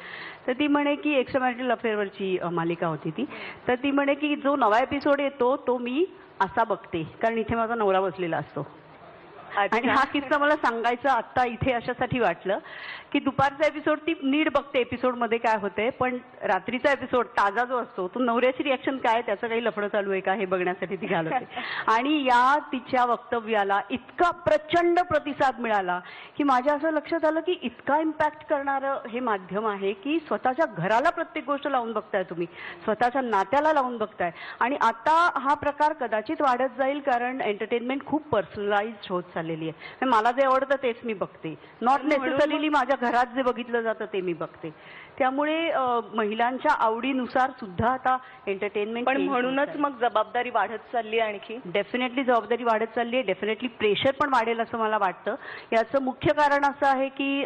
तर ती म्हणे की एक्स्ट्रामॅरिटल अफेअरवरची मालिका होती ती. तर ती म्हणे की जो नवा एपिसोड येतो तो मी असा बघते कारण इथे माझा नवरा बसलेला असतो. आणि हा किस्सा मला सांगायचा आत्ता इथे अशासाठी वाटलं की दुपारचा एपिसोड ती नीट बघते एपिसोडमध्ये काय होते, पण रात्रीचा एपिसोड ताजा जो असतो तो नवऱ्याची रिॲक्शन काय, त्याचं काही लफडं चालू आहे का हे बघण्यासाठी ती घालवते. आणि या तिच्या वक्तव्याला इतका प्रचंड प्रतिसाद मिळाला की माझ्या असं लक्षात आलं की इतका इम्पॅक्ट करणारं हे माध्यम आहे की स्वतःच्या घराला प्रत्येक गोष्ट लावून बघताय तुम्ही, स्वतःच्या नात्याला लावून बघताय. आणि आता हा प्रकार कदाचित वाढत जाईल कारण एंटरटेनमेंट खूप पर्सनलाइज्ड होत चाललेली आहे. मला जे आवडतं तेच मी बघते, नॉट नेसेसरीली माझ्या घरात जे बघितलं जातं ते मी बघते. त्यामुळे महिलांच्या आवडीनुसार सुद्धा आता एंटरटेनमेंट. पण म्हणूनच मग जबाबदारी वाढत चालली आहे. आणखी डेफिनेटली जबाबदारी वाढत चालली आहे. डेफिनेटली प्रेशर पण वाढेल असं मला वाटतं. याचं मुख्य कारण असं आहे की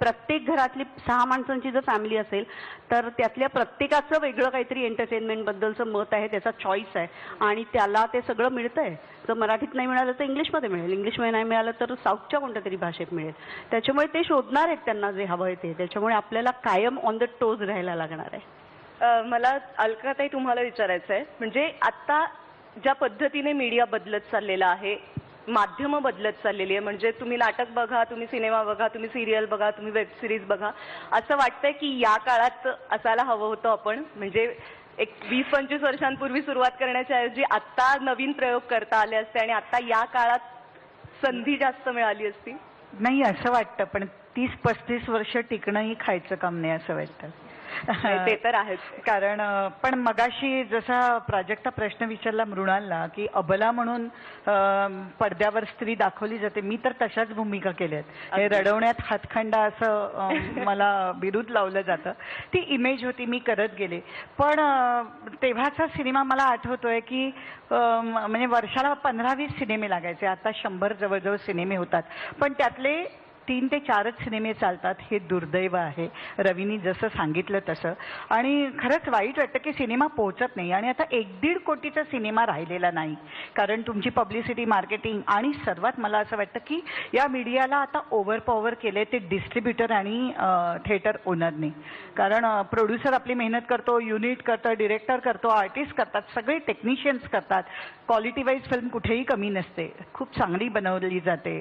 प्रत्येक घरातली 6 माणसांची जर फॅमिली असेल तर त्यातल्या प्रत्येकाचं वेगळं काहीतरी एंटरटेनमेंटबद्दलचं मत आहे, त्याचा चॉईस आहे आणि त्याला ते सगळं मिळतंय. जर मराठीत नाही मिळालं तर इंग्लिशमध्ये मिळेल, इंग्लिशमध्ये नाही मिळालं तर साऊथच्या कोणत्या तरी भाषेत मिळेल. त्याच्यामुळे ते शोधणार आहेत त्यांना जे हवं आहे ते. त्याच्यामुळे आपल्याला कायम ऑन द टोज राहायला लागणार आहे. मला अलकाताई तुम्हाला विचारायचं आहे, म्हणजे आता ज्या पद्धतीने मीडिया बदलत चाललेला आहे, माध्यमं बदलत चाललेली आहे, म्हणजे तुम्ही नाटक बघा, तुम्ही सिनेमा बघा, तुम्ही सिरियल बघा, तुम्ही वेब सिरीज बघा, असं वाटतंय की या काळात असायला हवं होतं आपण, म्हणजे एक 20-25 वर्षांपूर्वी सुरुवात करण्याच्या ऐवजी आता नवीन प्रयोग करता आले असते आणि आता या काळात संधी जास्त मिळाली असती. नाही असं वाटतं, पण 30-35 वर्ष टिकणंही खायचं काम नाही असं वाटतं. ते तर आहेच. कारण पण मगाशी जसा प्राजक्ता प्रश्न विचारला मृणालला की अबला म्हणून पडद्यावर स्त्री दाखवली जाते, मी तर तशाच भूमिका केल्यात. हे रडवण्यात हातखंडा असं मला बिरुद लावलं जातं. ती इमेज होती, मी करत गेले. पण तेव्हाचा सिनेमा मला आठवतोय की म्हणजे वर्षाला 15-20 सिनेमे लागायचे. आता 100 जवळजवळ सिनेमे होतात, पण त्यातले 3 ते 4च सिनेमे चालतात. हे दुर्दैव आहे, रवीनी जसं सांगितलं तसं. आणि खरंच वाईट वाटतं की सिनेमा पोहोचत नाही. आणि आता 1-1.5 कोटीचा सिनेमा राहिलेला नाही कारण तुमची पब्लिसिटी, मार्केटिंग आणि सर्वात मला असं वाटतं की या मीडियाला आता ओव्हरपॉवर केले ते डिस्ट्रीब्युटर आणि थिएटर ओनरने. कारण प्रोड्युसर आपली मेहनत करतो, युनिट करतं, डिरेक्टर करतो, आर्टिस्ट करतात, सगळे टेक्निशियन्स करतात. क्वालिटी वाईज फिल्म कुठेही कमी नसते, खूप चांगली बनवली जाते,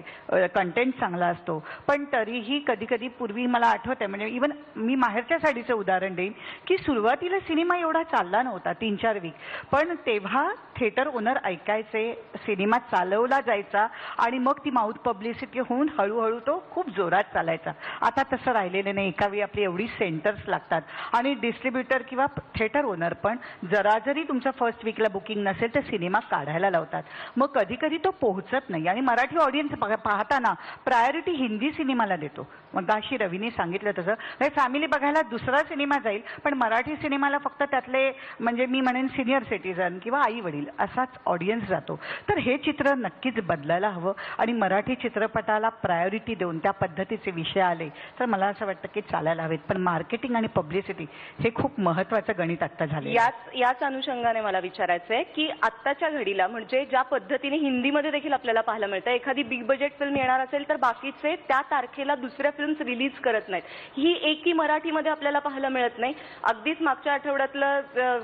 कंटेंट चांगला असतो. पण तरीही कधी कधी पूर्वी मला आठवतंय, म्हणजे इव्हन मी माहेरच्या साडीचं उदाहरण देईन की सुरुवातीला सिनेमा एवढा चालला नव्हता 3-4 वीक, पण तेव्हा थिएटर ओनर ऐकायचे, सिनेमा चालवला जायचा आणि मग ती माउथ पब्लिसिटी होऊन हळूहळू तो खूप जोरात चालायचा. आता तसं राहिलेलं नाही. एका वेळी आपली एवढी सेंटर्स लागतात आणि डिस्ट्रीब्युटर किंवा थिएटर ओनर पण जरा जरी तुमचं फर्स्ट वीकला बुकिंग नसेल तर सिनेमा काढायला लावतात. मग कधी कधी तो पोहोचत नाही आणि मराठी ऑडियन्स पाहताना प्रायोरिटी हिंदी हिंदी सिनेमाला देतो. मगाशी रवीने सांगितलं तसं हे फॅमिली बघायला दुसरा सिनेमा जाईल, पण मराठी सिनेमाला फक्त त्यातले म्हणजे मी म्हणेन सिनियर सिटीजन किंवा आई वडील असाच ऑडियन्स जातो. तर हे चित्र नक्कीच बदलायला हवं आणि मराठी चित्रपटाला प्रायोरिटी देऊन त्या पद्धतीचे विषय आले तर मला असं वाटतं की चालायला हवेत. पण मार्केटिंग आणि पब्लिसिटी हे खूप महत्त्वाचं गणित आत्ता झाले. याच अनुषंगाने मला विचारायचं आहे की आत्ताच्या घडीला म्हणजे ज्या पद्धतीने हिंदीमध्ये देखील आपल्याला पाहायला मिळतं, एखादी बिग बजेट फिल्म येणार असेल तर बाकीचे त्या तारखेला दुसऱ्या फिल्म्स रिलीज करत नाहीत. ही एकही मराठीमध्ये आपल्याला पाहायला मिळत नाही. अगदीच मागच्या आठवड्यातलं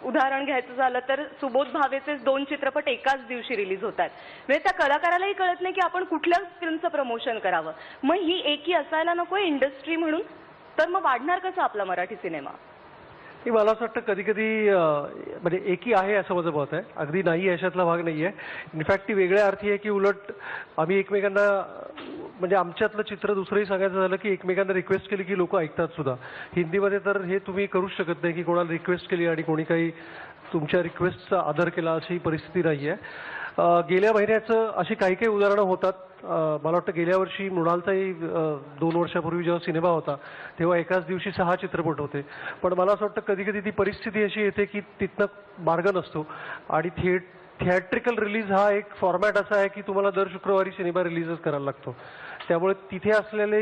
उदाहरण घ्यायचं झालं तर सुबोध भावेचे 2 चित्रपट एकाच दिवशी रिलीज होत आहेत. म्हणजे त्या कलाकारालाही कळत नाही की आपण कुठल्या फिल्मचं प्रमोशन करावं. मग ही एकी असायला नको इंडस्ट्री म्हणून, तर मग वाढणार कसं आपला मराठी सिनेमा? मला असं वाटतं कधी कधी म्हणजे एकी आहे असं माझं मत आहे, अगदी नाही याच्यातला भाग नाही आहे. इनफॅक्ट ती वेगळ्या अर्थी आहे की उलट आम्ही एकमेकांना म्हणजे आमच्यातलं चित्र दुसरंही सांगायचं झालं की एकमेकांना रिक्वेस्ट केली की लोक ऐकतात सुद्धा. हिंदीमध्ये तर हे तुम्ही करूच शकत नाही की कोणाला रिक्वेस्ट केली आणि कोणी काही तुमच्या रिक्वेस्टचा आदर केला अशी परिस्थिती नाही आहे. गेल्या महिन्याचं अशी काही काही उदाहरणं होतात. मला वाटतं गेल्या वर्षी मृणालचाही 2 वर्षापूर्वी जेव्हा सिनेमा होता तेव्हा एकाच दिवशी 6 चित्रपट होते. पण मला असं वाटतं कधी कधी ती परिस्थिती अशी येते की तिथनं मार्ग नसतो आणि थिएट्रिकल रिलीज हा एक फॉर्मॅट असा आहे की तुम्हाला दर शुक्रवारी सिनेमा रिलीजच करायला लागतो. त्यामुळे तिथे असलेले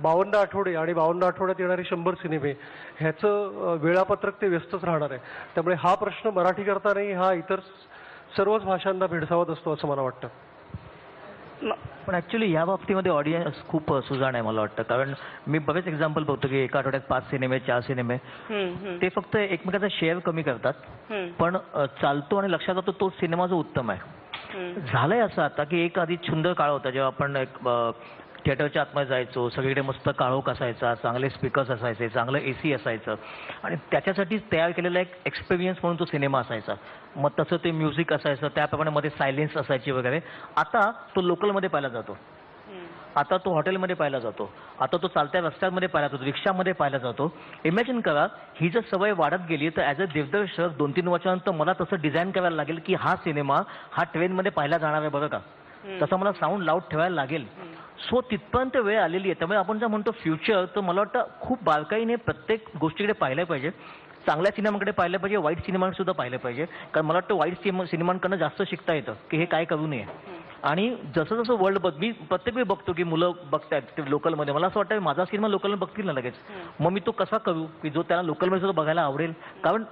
52 आठवडे आणि 52 आठवड्यात येणारे 100 सिनेमे ह्याचं वेळापत्रक ते व्यस्तच राहणार आहे. त्यामुळे हा प्रश्न मराठी करता नाही, हा इतर सर्वच भाषांना भेडसावत असतो असं मला वाटतं. पण ऍक्च्युली या बाबतीमध्ये ऑडियन्स खूप सुजाण आहे मला वाटतं. कारण मी बरेच एक्झाम्पल बघतो की एका आठवड्यात 5 सिनेमे 4 सिनेमे ते फक्त एकमेकांचा शेअर कमी करतात पण चालतो आणि लक्षात जातो तो सिनेमा जो उत्तम आहे. झालंय असं आता की एक आधी सुंदर काळ होता जेव्हा आपण एक थिएटरच्या आतमध्ये जायचो, सगळीकडे मस्त काळोख असायचा, चांगले स्पीकर्स असायचे, चांगलं AC असायचं आणि त्याच्यासाठी तयार केलेला एक एक्सपिरियन्स म्हणून तो सिनेमा असायचा. मग तसं ते म्युझिक असायचं, त्याप्रमाणे मध्ये सायलेन्स असायची वगैरे. आता तो लोकलमध्ये पाहिला जातो, आता तो हॉटेलमध्ये पाहिला जातो, आता तो चालत्या रस्त्यांमध्ये पाहिला जातो, रिक्षामध्ये पाहिला जातो. इमॅजिन करा ही जर सवय वाढत गेली तर ॲज अ दिग्दर्शक 2-3 वर्षानंतर मला तसं डिझाईन करायला लागेल की हा सिनेमा हा ट्रेनमध्ये पाहिला जाणार आहे बरं का, तसं मला साऊंड लाऊड ठेवायला लागेल. सो तिथपर्यंत वेळ आलेली आहे. त्यामुळे आपण जर म्हणतो फ्युचर तर मला वाटतं खूप बारकाईने प्रत्येक गोष्टीकडे पाहिलं पाहिजे. चांगल्या सिनेमाकडे पाहिलं पाहिजे, वाईट सिनेमांकडे सुद्धा पाहिलं पाहिजे. कारण मला वाटतं वाईट सिनेमांकडनं जास्त शिकता येतं की हे काय करू नये. आणि जसं जसं वर्ल्ड मी प्रत्येक वेळी बघतो की मुलं बघतायत ते लोकलमध्ये, मला असं वाटतं माझा सिनेमा लोकलमध्ये बघतील ना लगेच. मग मी तो कसा करू की जो त्याला लोकलमध्ये सुद्धा बघायला आवडेल. कारण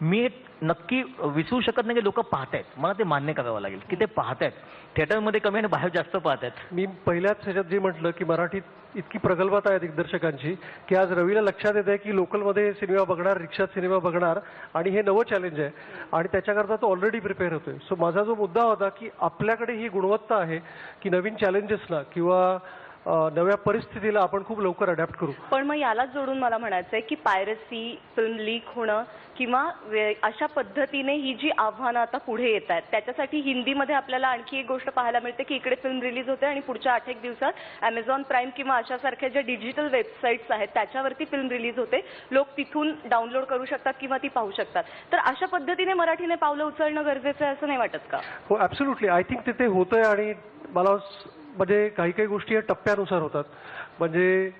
मी नक्की विसरू शकत नाही की लोक पाहतायत, मला ते मान्य करावं लागेल की ते पाहतायत. थिएटरमध्ये कमी आणि बाहेर जास्त पाहतायत. मी पहिल्याच ह्याच्यात जे म्हटलं की मराठीत इतकी प्रगल्भता आहे दिग्दर्शकांची की आज रवीला लक्षात येत आहे की लोकलमध्ये सिनेमा बघणार, रिक्षात सिनेमा बघणार आणि हे नवं चॅलेंज आहे आणि त्याच्याकरता तो ऑलरेडी प्रिपेअर होतोय. सो माझा जो मुद्दा होता की आपल्याकडे ही गुणवत्ता आहे की नवीन चॅलेंजेसला किंवा नव्या परिस्थितीला आपण खूप लवकर अडॅप्ट करू. पण मग यालाच जोडून मला म्हणायचं आहे की पायरसी, फिल्म लीक होणं किंवा अशा पद्धतीने ही जी आव्हानं आता पुढे येत आहेत त्याच्यासाठी हिंदीमध्ये आपल्याला आणखी एक गोष्ट पाहायला मिळते की इकडे फिल्म रिलीज होते आणि पुढच्या 8-1 दिवसात Amazon प्राईम किंवा अशासारख्या ज्या डिजिटल वेबसाईट्स आहेत त्याच्यावरती फिल्म रिलीज होते, लोक तिथून डाउनलोड करू शकतात किंवा ती पाहू शकतात. तर अशा पद्धतीने मराठीने पावलं उचलणं गरजेचं आहे असं नाही वाटत का? हो, ॲब्सोल्युटली. आय थिंक तिथे होतंय आणि मला म्हणजे काही काही गोष्टी या टप्प्यानुसार होतात. म्हणजे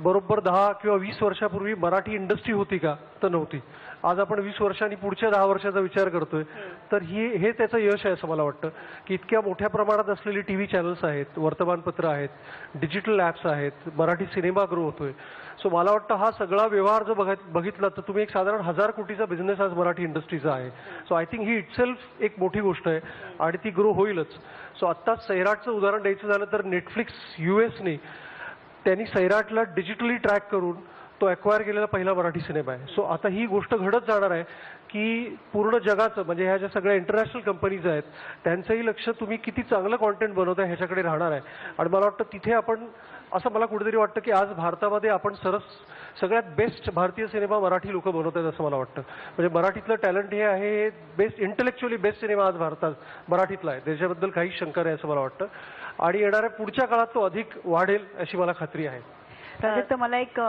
बरोबर 10 किंवा 20 वर्षापूर्वी मराठी इंडस्ट्री होती का तर नव्हती. आज आपण 20 वर्षांनी पुढच्या 10 वर्षाचा विचार करतोय तर हे त्याचं यश आहे असं मला वाटतं की इतक्या मोठ्या प्रमाणात असलेली TV चॅनल्स आहेत, वर्तमानपत्र आहेत, डिजिटल ॲप्स आहेत, मराठी सिनेमा ग्रो होतोय. सो मला वाटतं हा सगळा व्यवहार जर बघितला तर तुम्ही एक साधारण 1000 कोटीचा बिझनेस आज मराठी इंडस्ट्रीचा आहे. So I think he itself एक मोठी गोष्ट आहे आणि ती ग्रो होईलच. सो आत्ता सैराटचं उदाहरण द्यायचं झालं तर नेटफ्लिक्स US त्यांनी सैराटला डिजिटली ट्रॅक करून तो ॲक्वायर केलेला पहिला मराठी सिनेमा आहे. सो आता ही गोष्ट घडत जाणार आहे की पूर्ण जगाचं म्हणजे ह्या ज्या सगळ्या इंटरनॅशनल कंपनीज आहेत त्यांचंही लक्ष तुम्ही किती चांगलं कॉन्टेंट बनवताय ह्याच्याकडे राहणार आहे. आणि मला वाटतं तिथे आपण असं मला कुठेतरी वाटतं की आज भारतामध्ये आपण सगळ्यात बेस्ट भारतीय सिनेमा मराठी लोक बनवत आहेत असं मला वाटतं. म्हणजे मराठीतलं टॅलेंट हे आहे, बेस्ट इंटेलेक्च्युअली बेस्ट सिनेमा आज भारतात मराठीतला आहे, त्याच्याबद्दल काहीच शंका नाही असं मला वाटतं. आणि येणाऱ्या पुढच्या काळात तो अधिक वाढेल अशी मला खात्री आहे. प्राजक्ता, मला एक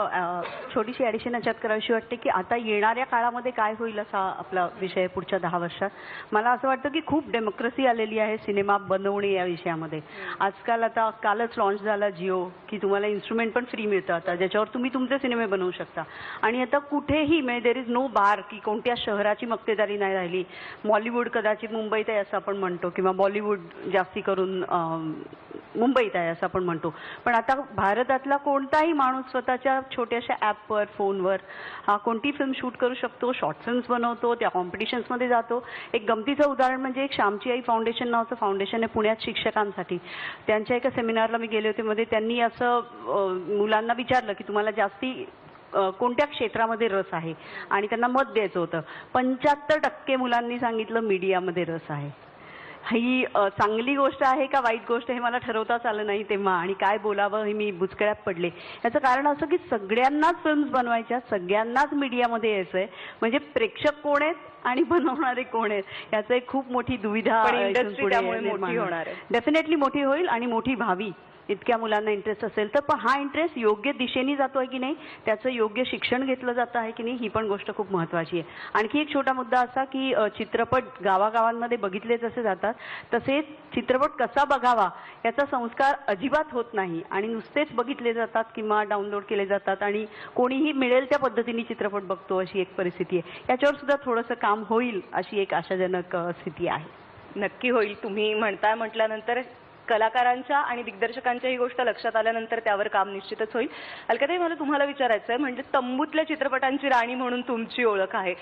छोटीशी ॲडिशन याच्यात करावीशी वाटते की आता येणाऱ्या काळामध्ये काय होईल असा आपला विषय पुढच्या 10 वर्षात. मला असं वाटतं की खूप डेमोक्रेसी आलेली आहे सिनेमा बनवणे या विषयामध्ये. आजकाल आता कालच लॉन्च झाला जिओ, की तुम्हाला इन्स्ट्रुमेंट पण फ्री मिळतं आता, ज्याच्यावर तुम्ही तुमचे सिनेमे बनवू शकता. आणि आता कुठेही म्हणजे देर इज नो बार की कोणत्या शहराची मक्तेदारी नाही राहिली. मॉलिवूड कदाचित मुंबईत आहे असं आपण म्हणतो, किंवा बॉलिवूड जास्ती करून मुंबईत आहे असं आपण म्हणतो. पण आता भारतातला कोणताही माणूस स्वतःच्या छोट्याशा ॲपवर, फोनवर कोणती फिल्म शूट करू शकतो, शॉर्ट फिल्म्स बनवतो, त्या कॉम्पिटिशन्समध्ये जातो. एक गमतीचं उदाहरण म्हणजे एक श्यामची आई फाउंडेशन नावाचं फाउंडेशन आहे पुण्यात शिक्षकांसाठी. त्यांच्या एका सेमिनारला मी गेले होते, मध्ये त्यांनी असं मुलांना विचारलं की तुम्हाला जास्ती कोणत्या क्षेत्रामध्ये रस आहे, आणि त्यांना मत द्यायचं होतं. 75% मुलांनी सांगितलं मीडियामध्ये रस आहे. ही चांगली गोष्ट आहे का वाईट गोष्ट हे मला ठरवताच आलं नाही तेव्हा, आणि काय बोलावं हे मी बुचकळ्यात पडले. याचं कारण असं की सगळ्यांनाच फिल्म्स बनवायच्या, सगळ्यांनाच मीडियामध्ये यायचं आहे. म्हणजे प्रेक्षक कोण आहेत आणि बनवणारे कोण आहेत याचं एक खूप मोठी दुविधा इंडस्ट्री त्यामुळे मोठी होणार आहे. डेफिनेटली मोठी होईल आणि मोठी व्हावी. इतक्या मुलांना इंटरेस्ट असेल तर. पण हा इंटरेस्ट योग्य दिशेने जातो आहे की नाही, त्याचं योग्य शिक्षण घेतलं जातं आहे की नाही, ही पण गोष्ट खूप महत्त्वाची आहे. आणखी एक छोटा मुद्दा असा की चित्रपट गावागावांमध्ये बघितले जसे जातात तसे चित्रपट कसा बघावा याचा संस्कार अजिबात होत नाही, आणि नुसतेच बघितले जातात किंवा डाउनलोड केले जातात, आणि कोणीही मिळेल त्या पद्धतीने चित्रपट बघतो अशी एक परिस्थिती आहे. याच्यावर सुद्धा थोडंसं काम होईल अशी एक आशाजनक स्थिती आहे. नक्की होईल. तुम्ही म्हटल्यानंतर कलाकारांच्या आणि दिग्दर्शकांच्या ही गोष्ट लक्षात आल्यानंतर त्यावर काम निश्चितच होईल. अलकाताई, मला तुम्हाला विचारायचं आहे, म्हणजे तंबूतल्या चित्रपटांची राणी म्हणून तुमची ओळख आहे.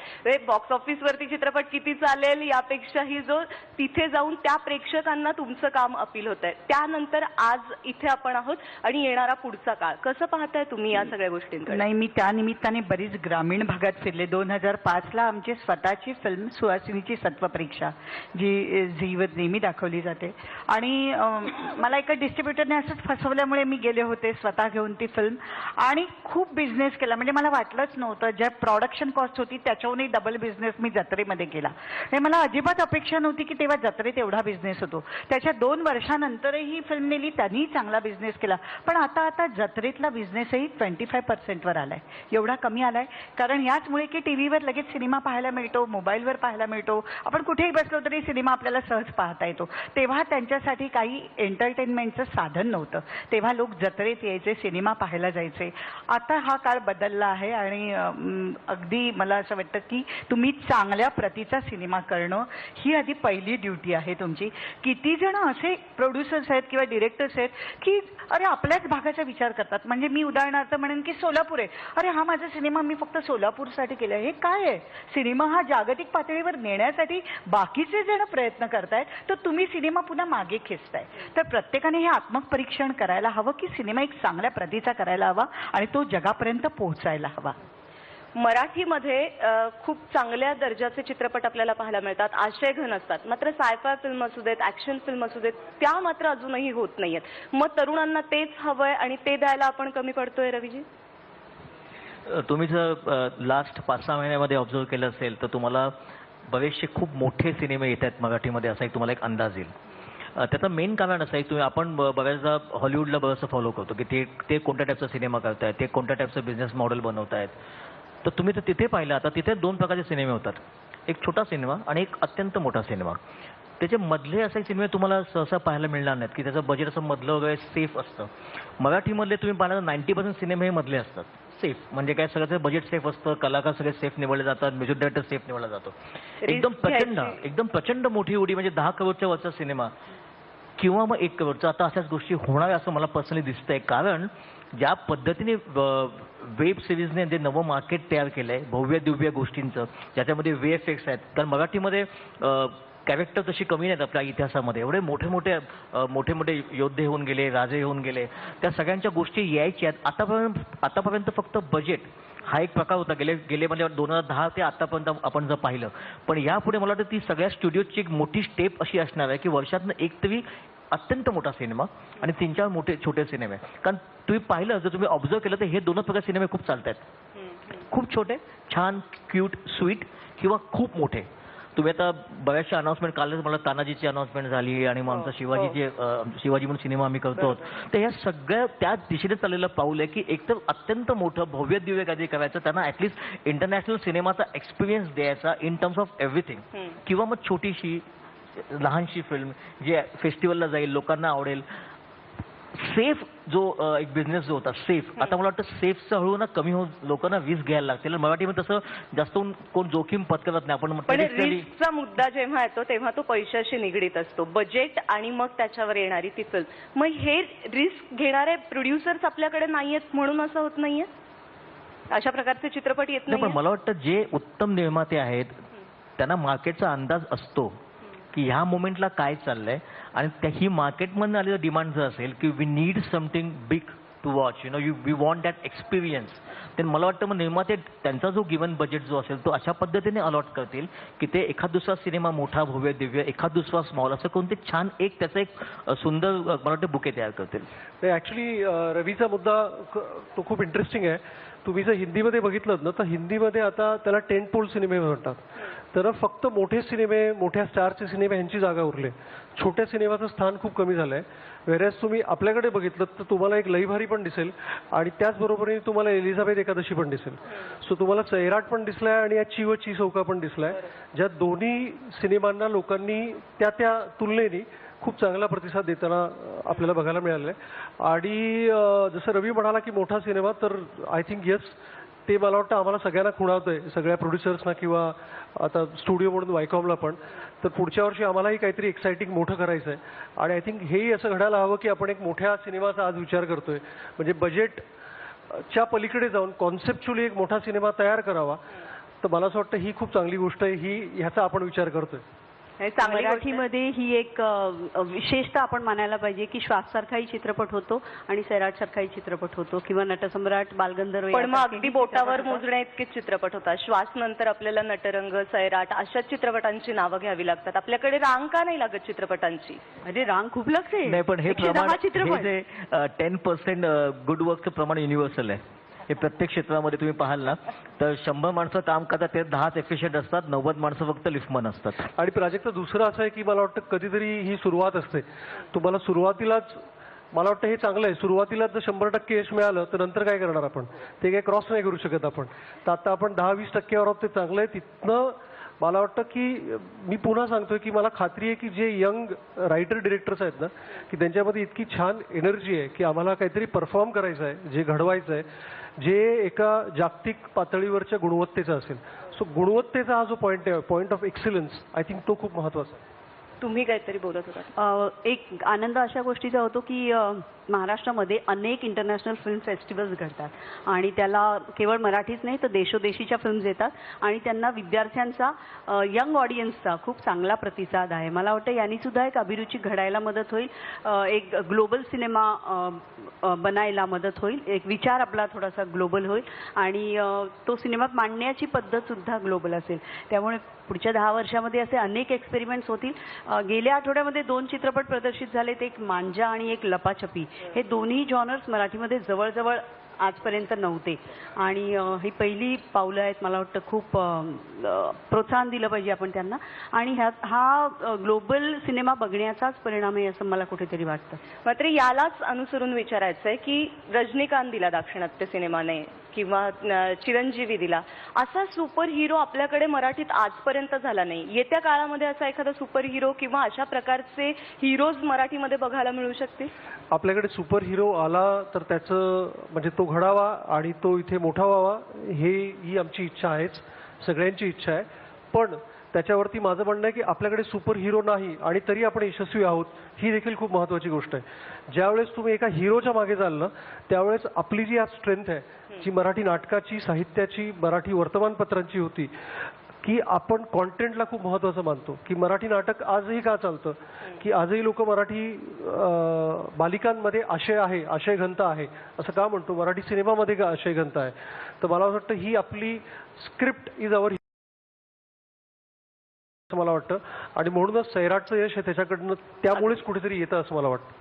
बॉक्स ऑफिसवरती चित्रपट किती चालेल यापेक्षाही जो तिथे जाऊन त्या प्रेक्षकांना तुमचं काम अपील होत आहे, त्यानंतर आज इथे आपण आहोत आणि येणारा पुढचा काळ कसं पाहताय तुम्ही या सगळ्या गोष्टींकडे? नाही, मी त्या निमित्ताने बरीच ग्रामीण भागात फिरले. 2005ला आमची स्वतःची फिल्म सुहासिनीची सत्वपरीक्षा जी झीवर नेहमी दाखवली जाते, आणि मला एका डिस्ट्रीब्युटरने असंच फसवल्यामुळे मी गेले होते स्वतः घेऊन ती फिल्म, आणि खूप बिझनेस केला. म्हणजे मला वाटलंच नव्हतं ज्या प्रोडक्शन कॉस्ट होती त्याच्याहूनही डबल बिझनेस मी जत्रेमध्ये केला. हे मला अजिबात अपेक्षा नव्हती की तेव्हा जत्रेत एवढा बिझनेस होतो. त्याच्या 2 वर्षानंतरही फिल्म नेली, त्यांनी चांगला बिझनेस केला. पण आता जत्रेतला बिझनेसही 25% वर आलाय. एवढा कमी आलाय कारण याचमुळे की टीव्हीवर लगेच सिनेमा पाहायला मिळतो, मोबाईलवर पाहायला मिळतो, आपण कुठेही बसलो तरी सिनेमा आपल्याला सहज पाहता येतो. तेव्हा त्यांच्यासाठी काही एंटरटेनमेंटचं साधन नव्हतं. तेव्हा लोक जत्रेत यायचे, सिनेमा पाहायला जायचे. आता हा काळ बदलला आहे, आणि अगदी मला असं वाटतं की तुम्ही चांगल्या प्रतीचा सिनेमा करणं ही आधी पहिली ड्युटी आहे तुमची. किती जण असे प्रोड्युसर्स आहेत किंवा डिरेक्टर्स आहेत की अरे आपल्याच भागाचा विचार करतात. म्हणजे मी उदाहरणार्थ म्हणेन की सोलापूर आहे, अरे हा माझा सिनेमा मी फक्त सोलापूरसाठी केला. हे काय आहे? सिनेमा हा जागतिक पातळीवर नेण्यासाठी बाकीचे जण प्रयत्न करतायत, तर तुम्ही सिनेमा पुन्हा मागे खेचताय. तर प्रत्येकाने हे आत्मपरीक्षण करायला हवं की सिनेमा एक चांगल्या प्रतीचा करायला हवा आणि तो जगापर्यंत पोहोचायला हवा. मराठीमध्ये खूप चांगल्या दर्जाचे चित्रपट आपल्याला पाहायला मिळतात, आशयघन असतात. मात्र सायफाय फिल्म असू देत, ऍक्शन फिल्म असू देत, त्या मात्र अजूनही होत नाहीयेत. मग तरुणांना तेच हवंय आणि ते द्यायला आपण कमी पडतोय. रवीजी, तुम्ही जर लास्ट 5-6 महिन्यामध्ये ऑब्झर्व केलं असेल तर तुम्हाला बरेचसे खूप मोठे सिनेमे येत आहेत मराठीमध्ये, असा एक तुम्हाला एक अंदाज येईल. त्याचं मेन कारण असं आहे, तुम्ही आपण बऱ्याचदा हॉलिवूडला बरंचसं फॉलो करतो की ते कोणत्या टाईपचा सिनेमा करतायत, ते कोणत्या टाईपचं बिझनेस मॉडेल बनवतायत. तर तुम्ही तर तिथे पाहिलं, आता तिथे 2 प्रकारचे सिनेमे होतात, एक छोटा सिनेमा आणि एक अत्यंत मोठा सिनेमा. त्याचे मधले असे सिनेमे तुम्हाला सहसा पाहायला मिळणार नाहीत की त्याचं बजेट असं मधलं वगैरे सेफ असतं. मराठीमधले तुम्ही पाहिलं तर 90% सिनेमे हे मधले असतात. सेफ म्हणजे काय, सगळ्याचं बजेट सेफ असतं, कलाकार सगळे सेफ निवडले जातात, म्युझिक डायरेक्टर सेफ निवडला जातो. एकदम प्रचंड मोठी उडी म्हणजे 10 करोडच्या वरचा सिनेमा किंवा मग 1 करोडचा. आता अशाच गोष्टी होणार असं मला पर्सनली दिसतंय, कारण ज्या पद्धतीने वेब सिरीजने जे नवं मार्केट तयार केलंय भव्य दिव्य गोष्टींचं, ज्याच्यामध्ये VFX आहेत. कारण मराठीमध्ये कॅरेक्टर तशी कमी नाहीत आपल्या इतिहासामध्ये. एवढे मोठे मोठे योद्धे होऊन गेले, राजे होऊन गेले, त्या सगळ्यांच्या गोष्टी यायच्या आहेत. आतापर्यंत फक्त बजेट हा एक प्रकार होता गेले म्हणजे 2010 ते आतापर्यंत आपण जर पाहिलं. पण यापुढे मला वाटतं ती सगळ्या स्टुडिओची एक मोठी स्टेप अशी असणार आहे की वर्षातनं एक तरी अत्यंत मोठा सिनेमा आणि 3-4 मोठे छोटे सिनेमे. कारण तुम्ही पाहिलं, जर तुम्ही ऑब्झर्व केलं तर हे 2 प्रकार सिनेमे खूप चालत आहेत. खूप छोटे, छान, क्यूट, स्वीट, किंवा खूप मोठे. तुम्ही आता बऱ्याचशा अनाउन्समेंट, कालच मला तानाजीची अनाउन्समेंट झाली आणि मग आमचा शिवाजी म्हणून सिनेमा आम्ही करतो, तर ह्या सगळ्या त्या दिशेने चाललेलं पाऊल आहे की एकतर अत्यंत मोठं भव्य दिव्य काहीतरी करायचं, त्यांना ऍटलीस्ट इंटरनॅशनल सिनेमाचा एक्सपिरियन्स द्यायचा इन टर्म्स ऑफ एव्हरीथिंग, किंवा मग छोटीशी लहानशी फिल्म जे फेस्टिवलला जाईल, लोकांना आवडेल. सेफ जो एक बिझनेस जो होता सेफ, आता मला वाटतं सेफचं हळूहळू ना कमी होऊन लोकांना रिस्क घ्यायला लागतील. मराठीमध्ये तसं जास्त कोण जोखीम पत्करत नाही. आपण पण रिस्कचा मुद्दा जेव्हा येतो तेव्हा तो पैशाशी निगडीत असतो, बजेट आणि मग त्याच्यावर येणारी ती फिल्म. मग हे रिस्क घेणारे प्रोड्युसर्स आपल्याकडे नाहीयेत म्हणून असं होत नाहीये, अशा प्रकारचे चित्रपट येत नाही. पण मला वाटतं जे उत्तम निर्माते आहेत त्यांना मार्केटचा अंदाज असतो की ह्या मोमेंटला काय चाललंय, आणि ही मार्केटमधून आलेलं डिमांड जर असेल की we need something big to watch, we want that experience, तर मला वाटतं मग निर्माते त्यांचा जो गिवन बजेट जो असेल तो अशा पद्धतीने अलॉट करतील की ते एखाद दुसरा सिनेमा मोठा भव्य दिव्य, एखाद दुसरा स्मॉल, असं कोणते छान एक त्याचं एक सुंदर मला वाटतं बुके तयार करतील. ऍक्च्युली रवीचा मुद्दा तो खूप इंटरेस्टिंग आहे. तुम्ही जर हिंदीमध्ये बघितलं ना तर हिंदीमध्ये आता त्याला टेंटपोल सिनेमे म्हणतात. तर फक्त मोठे सिनेमे, मोठ्या स्टारचे सिनेमे ह्यांची जागा उरले, छोट्या सिनेमाचं स्थान खूप कमी झालंय. वेरॅज तुम्ही आपल्याकडे बघितलं तर तुम्हाला एक लईभारी पण दिसेल आणि त्याचबरोबरीने तुम्हाला एलिझाबेथ एकादशी पण दिसेल. सो तुम्हाला सैराट पण दिसलाय आणि या चीव ची चौका पण दिसलाय, ज्या दोन्ही सिनेमांना लोकांनी त्या तुलनेने खूप चांगला प्रतिसाद देताना आपल्याला बघायला मिळालेला आहे. आणि जसं रवी म्हणाला की मोठा सिनेमा, तर आय थिंक येस, ते मला वाटतं आम्हाला सगळ्यांना खुणावतंय, सगळ्या प्रोड्युसर्सना किंवा आता स्टुडिओ म्हणून वायकॉमला पण. तर पुढच्या वर्षी आम्हालाही काहीतरी एक्साइटिंग मोठं करायचं आहे आणि आय थिंक हेही असं घडायला हवं की आपण एक मोठ्या सिनेमाचा आज विचार करतोय, म्हणजे बजेटच्या पलीकडे जाऊन कॉन्सेप्च्युअली एक मोठा सिनेमा तयार करावा. तर मला असं वाटतं ही खूप चांगली गोष्ट आहे, ह्याचा आपण विचार करतोय. मराठीमध्ये ही एक विशेषता आपण मानायला पाहिजे की श्वाससारखाही चित्रपट होतो आणि सैराट सारखाही चित्रपट होतो, किंवा नटसम्राट, बालगंधर्व. पण मग अगदी बोटावर मोजण्या इतकेच चित्रपट होतात. श्वास नंतर आपल्याला नटरंग, सैराट अशा चित्रपटांची नावं घ्यावी लागतात. आपल्याकडे रांग का नाही लागत चित्रपटांची? अरे रांग खूप लागते. नाही, पण हे प्रमाण 10% गुड वर्कचं प्रमाण युनिव्हर्सल आहे. हे प्रत्येक क्षेत्रामध्ये तुम्ही पाहाल ना तर 100 माणसं काम करतात, ते 10च एफिशियंट असतात, 90 माणसं फक्त लिफ्टमन असतात. आणि प्राजक्ता दुसरं असं आहे की मला वाटतं कधीतरी ही सुरुवात असते. तुम्हाला सुरुवातीलाच, मला वाटतं हे चांगलं आहे, सुरुवातीलाच जर 100% यश मिळालं तर नंतर काय करणार आपण, ते काही क्रॉस नाही करू शकत आपण. तर आता आपण 10-20% वर आहोत, ते चांगलं आहे. तिथनं मला वाटतं की मी पुन्हा सांगतोय की मला खात्री आहे की जे यंग रायटर डिरेक्टर्स आहेत ना, की त्यांच्यामध्ये इतकी छान एनर्जी आहे की आम्हाला काहीतरी परफॉर्म करायचं आहे, जे घडवायचं आहे, जे एका जागतिक पातळीवरच्या गुणवत्तेचा असेल. सो गुणवत्तेचा हा जो पॉईंट आहे, point of excellence, I think तो खूप महत्वाचा आहे. तुम्ही काहीतरी बोलत होता. एक आनंद अशा गोष्टीचा होतो की महाराष्ट्रामध्ये अनेक इंटरनॅशनल फिल्म फेस्टिवल्स घडतात आणि त्याला केवळ मराठीच नाही तर देशोदेशीच्या फिल्म्स येतात आणि त्यांना विद्यार्थ्यांचा, यंग ऑडियन्सचा खूप चांगला प्रतिसाद आहे. मला वाटतं यांनी सुद्धा एक अभिरुची घडायला मदत होईल, एक ग्लोबल सिनेमा बनायला मदत होईल, एक विचार आपला थोडासा ग्लोबल होईल आणि तो सिनेमात मांडण्याची पद्धत सुद्धा ग्लोबल असेल. त्यामुळे पुढच्या 10 वर्षामध्ये असे अनेक एक्सपेरिमेंट्स होतील. गेल्या आठवड्यामध्ये 2 चित्रपट प्रदर्शित झालेत, एक मांजा आणि एक लपाछपी. हे दोन्ही जॉनर्स मराठीमध्ये जवळजवळ आजपर्यंत नव्हते आणि ही पहिली पावलं आहेत. मला वाटतं खूप प्रोत्साहन दिलं पाहिजे आपण त्यांना आणि हा ग्लोबल सिनेमा बघण्याचाच परिणाम आहे असं मला कुठेतरी वाटतं. मात्र यालाच अनुसरून विचारायचं आहे की रजनीकांत दिला दाक्षिणात्य सिनेमाने किंवा चिरंजीवी दिला, असा सुपर हिरो आपल्याकडे मराठीत आजपर्यंत झाला नाही. येत्या काळामध्ये असा एखादा सुपर हिरो किंवा अशा प्रकारचे हिरोज मराठीमध्ये बघायला मिळू शकतील? आपल्याकडे सुपर हिरो आला तर त्याचं म्हणजे तो घडावा आणि तो इथे मोठा व्हावा, ही आमची इच्छा आहेच, सगळ्यांची इच्छा आहे. पण त्याच्यावरती माझं म्हणणं आहे की आपल्याकडे सुपर हिरो नाही आणि तरी आपण यशस्वी आहोत, ही देखील खूप महत्त्वाची गोष्ट आहे. ज्यावेळेस तुम्ही एका हिरोच्या मागे जाल ना, त्यावेळेस आपली जी आज स्ट्रेंथ आहे, जी मराठी नाटकाची, साहित्याची, मराठी वर्तमानपत्रांची होती, की आपण कॉन्टेंटला खूप महत्त्वाचं मानतो. की मराठी नाटक आजही का चालतं, की आजही लोक मराठी बालिकांमध्ये आशय आहे, आशय घनता आहे असं का म्हणतो, मराठी सिनेमामध्ये का आशय घनता आहे. तर मला वाटतं ही आपली स्क्रिप्ट इज अवर, असं मला वाटतं. आणि म्हणूनच सैराटचं यश आहे त्याच्याकडनं, त्यामुळेच कुठेतरी येतं असं मला वाटतं.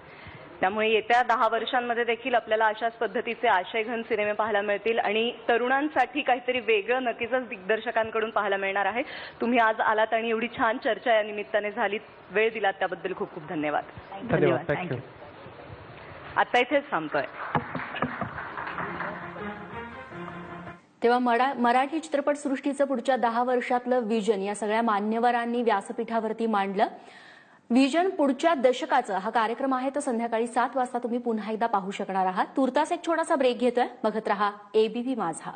त्यामुळे येत्या 10 वर्षांमध्ये देखील आपल्याला अशाच पद्धतीचे आशयघन सिनेमे पाहायला मिळतील आणि तरुणांसाठी काहीतरी वेगळं नक्कीच दिग्दर्शकांकडून पाहायला मिळणार आहे. तुम्ही आज आलात आणि एवढी छान चर्चा या निमित्ताने झाली, वेळ दिलात त्याबद्दल खूप खूप धन्यवाद. धन्यवाद. थँक्यू. आता इथेच थांबतोय. तेव्हा मराठी चित्रपटसृष्टीचं पुढच्या 10 वर्षातलं विजन या सगळ्या मान्यवरांनी व्यासपीठावरती मांडलं. विजन पुढच्या दशकाचं हा कार्यक्रम आहे, तो संध्याकाळी 7 वाजता तुम्ही पुन्हा एकदा पाहू शकणार आहात. तुर्तास एक छोटासा ब्रेक घेतोय, बघत रहा एबीपी माझा.